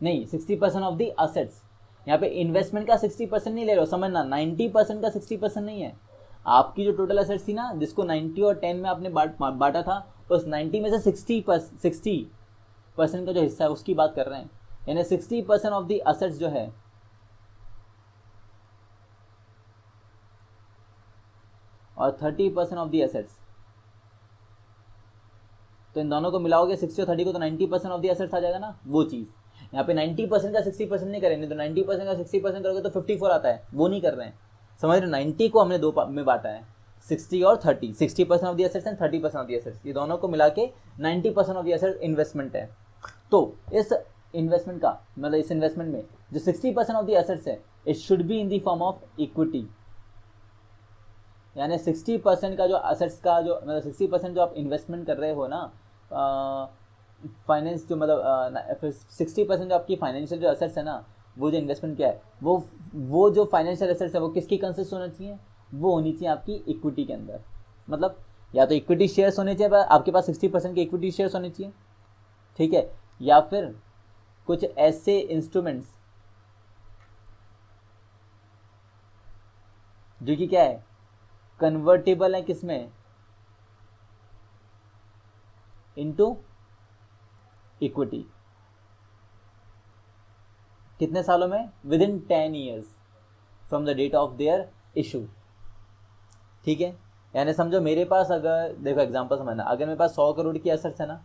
नहीं, 60% ऑफ द एसेट्स। यहाँ पे इन्वेस्टमेंट का 60% नहीं ले रहे हो, समझना, 90% का 60% नहीं है। आपकी जो टोटल एसेट्स थी ना, जिसको 90 और 10 में आपने बांटा था, उस 90 में से 60% का जो हिस्सा है उसकी बात कर रहे हैं। यानी 60% ऑफ द एसेट्स जो है, और 30% ऑफ द एसेट्स, तो इन दोनों को मिलाओगे 60 और 30 को, तो 90% ऑफ द एसेट्स आ जाएगा ना, वो चीज़। यहाँ पे 90% का 60% नहीं करेंगे, तो 90% का 60% करोगे तो 54 आता है, वो नहीं कर रहे हैं, समझ रहे हो। 90 को हमने दो में बांटा है, 60 और 30, 60% of the assets and 30% of the assets, ये दोनों को मिला के 90% ऑफ द एसेट्स इन्वेस्टमेंट है। तो इस इन्वेस्टमेंट का मतलब इस इन्वेस्टमेंट में जो 60% ऑफ द एसेट्स है, it should be in the form of equity. यानी 60% का जो एसेट्स का जो मतलब 60% जो आप इन्वेस्टमेंट कर रहे हो ना, फाइनेंस जो मतलब 60% जो आपकी फाइनेंशियल जो एसेट्स है ना, वो जो इन्वेस्टमेंट क्या है, वो जो फाइनेंशियल एसेट्स है वो किसकी कंसिस्ट होना चाहिए? वो होनी चाहिए आपकी इक्विटी के अंदर। मतलब या तो इक्विटी शेयर्स होने चाहिए, आपके पास 60% के इक्विटी शेयर्स होने चाहिए, ठीक है, या फिर कुछ ऐसे इंस्ट्रूमेंट्स जो कि क्या है, कन्वर्टेबल है, किसमें? Into equity. कितने सालों में? Within 10 years from the date of their issue, ठीक है। यानी समझो मेरे पास, अगर देखो एग्जांपल समझना, अगर मेरे पास 100 करोड़ की एसेट्स है ना,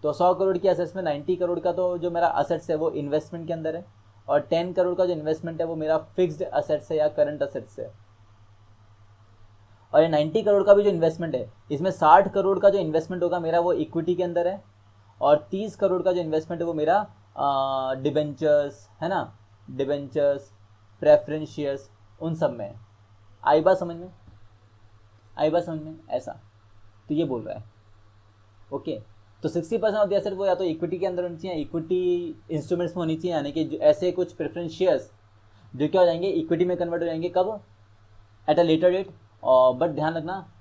तो 100 करोड़ की एसेट्स में 90 करोड़ का तो जो मेरा एसेट्स है वो इन्वेस्टमेंट के अंदर है, और 10 करोड़ का जो इन्वेस्टमेंट है वो मेरा फिक्स्ड एसेट्स है या करंट एसेट्स है। और ये 90 करोड़ का भी जो इन्वेस्टमेंट है, इसमें 60 करोड़ का जो इन्वेस्टमेंट होगा मेरा वो इक्विटी के अंदर है, और 30 करोड़ का जो इन्वेस्टमेंट है वो मेरा डिबेंचर्स है ना, डिबेंचर्स, प्रेफरेंस शेयर्स, उन सब में। आई बात समझ में? आई बात समझ में? ऐसा तो ये बोल रहा है। ओके, तो 60% ऑफ द एसेट वो या तो इक्विटी के अंदर होनी चाहिए, इक्विटी इंस्ट्रूमेंट्स में होनी चाहिए, यानी कि ऐसे कुछ प्रेफरेंस शेयर्स जो क्या हो जाएंगे, इक्विटी में कन्वर्ट हो जाएंगे। कब? At a later date. और बट ध्यान रखना,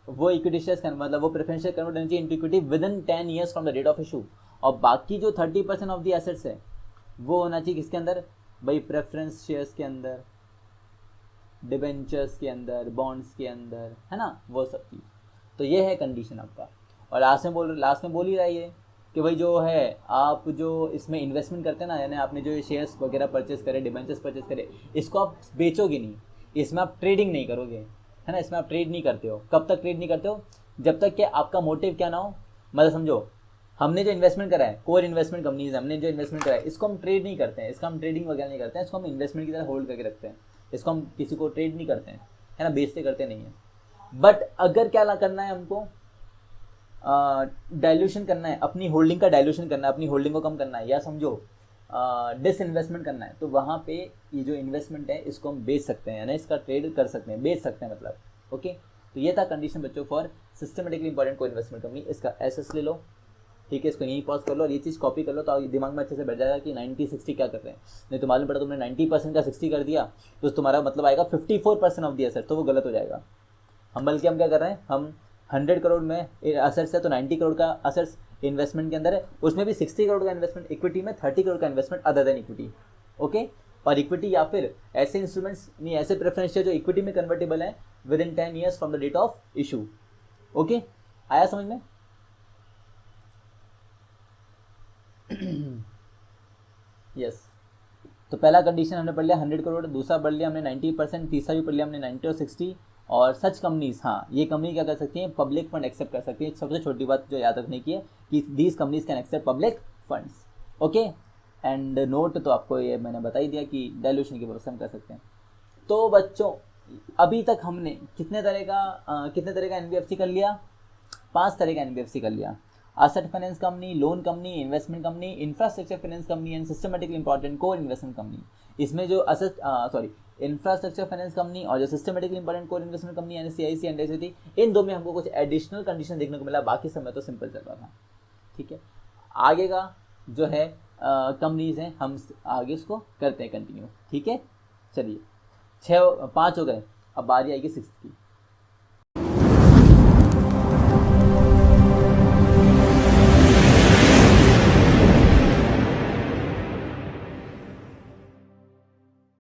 वो इक्विटी शेयर्स मतलब वो प्रेफरेंस शेयर कन्वर्ट होनी चाहिए into equity within 10 years from the date of issue. और बाकी जो 30% ऑफ द एसेट्स है वो होना चाहिए किसके अंदर भाई? प्रेफरेंस शेयर्स के अंदर, डिबेंचर्स के अंदर, बॉन्ड्स के अंदर, है ना, वो सब चीज़। तो ये है कंडीशन आपका। और लास्ट में बोल ही रहा है कि भाई जो है आप जो इसमें इन्वेस्टमेंट करते हैं ना, यानी आपने जो शेयर्स वगैरह परचेस करे, डिबेंचर्स परचेस करे, इसको आप बेचोगे नहीं, इसमें आप ट्रेडिंग नहीं करोगे, है ना, इसमें आप ट्रेड नहीं करते हो। कब तक ट्रेड नहीं करते हो? जब तक कि आपका मोटिव क्या ना हो। मतलब समझो, हमने जो इन्वेस्टमेंट करा है, कोर इन्वेस्टमेंट कंपनीज, हमने जो इन्वेस्टमेंट करा है, इसको हम ट्रेड नहीं करते हैं, इसका हम ट्रेडिंग वगैरह नहीं करते हैं, इसको हम इन्वेस्टमेंट की तरह होल्ड करके रखते हैं, इसको हम किसी को ट्रेड नहीं करते हैं, है ना, बेचते करते नहीं हैं। बट अगर क्या करना है हमको, डाइल्यूशन करना है, अपनी होल्डिंग का डाइल्यूशन करना है, अपनी होल्डिंग को कम करना है, या समझो डिसइन्वेस्टमेंट करना है, तो वहाँ पे ये जो इन्वेस्टमेंट है इसको हम बेच सकते हैं, यानी इसका ट्रेड कर सकते हैं, बेच सकते हैं मतलब। ओके, तो ये था कंडीशन बच्चों फॉर सिस्टमेटिकली इंपॉर्टेंट को इन्वेस्टमेंट कंपनी। इसका एसएस ले लो, ठीक है, इसको यहीं पॉज कर लो और ये चीज़ कॉपी कर लो, तो दिमाग में अच्छे से बैठ जाएगा कि 90-60 क्या कर रहे हैं। नहीं तो मालूम पड़ा तुमने 90% का 60 कर दिया तो तुम्हारा मतलब आएगा 54% ऑफ दी एसेट, तो वो गलत हो जाएगा। हम बल्कि हम क्या कर रहे हैं, हम 100 करोड़ में असेट्स है तो 90 करोड़ का असेट्स इन्वेस्टमेंट के अंदर है, उसमें भी 60 करोड़ का इन्वेस्टमेंट इक्विटी में, 30 करोड़ का investment other than equity. Okay, और इक्विटी या फिर ऐसे इंस्ट्रूमेंट्स नहीं, ऐसे प्रेफरेंस शेयर जो इक्विटी में कन्वर्टेबल है within 10 years from the date of issue. Okay, आया समझ में? यस तो पहला कंडीशन हमने पढ़ लिया 100 करोड़, दूसरा पढ़ लिया हमने 90%, तीसरा भी पढ़ लिया हमने 90 और 60। और सच कंपनीज, हाँ ये कंपनी क्या कर सकती हैं, पब्लिक फंड एक्सेप्ट कर सकती है। सबसे छोटी बात जो याद रखने की है कि these companies can accept public funds. Okay, and note तो आपको ये मैंने बता ही दिया कि डाइल्यूशन की व्यवस्था हम कर सकते हैं। तो बच्चों अभी तक हमने कितने तरह का एनबीएफसी कर लिया, 5 तरह का एनबीएफसी कर लिया। Asset finance company, loan company, investment company, infrastructure finance company and systematically important core investment company. इसमें जो इंफ्रास्ट्रक्चर फाइनेंस कंपनी और जो systematically important core investment company यानी सीआईसी एंड एससी, इन दो में हमको कुछ एडिशनल कंडीशन देखने को मिला, बाकी समय तो सिंपल चल रहा था। ठीक है, आगे का जो है कंपनीज हैं, हम आगे इसको करते हैं कंटिन्यू। ठीक है, चलिए 5 हो गए, अब बारी आएगी 6 की।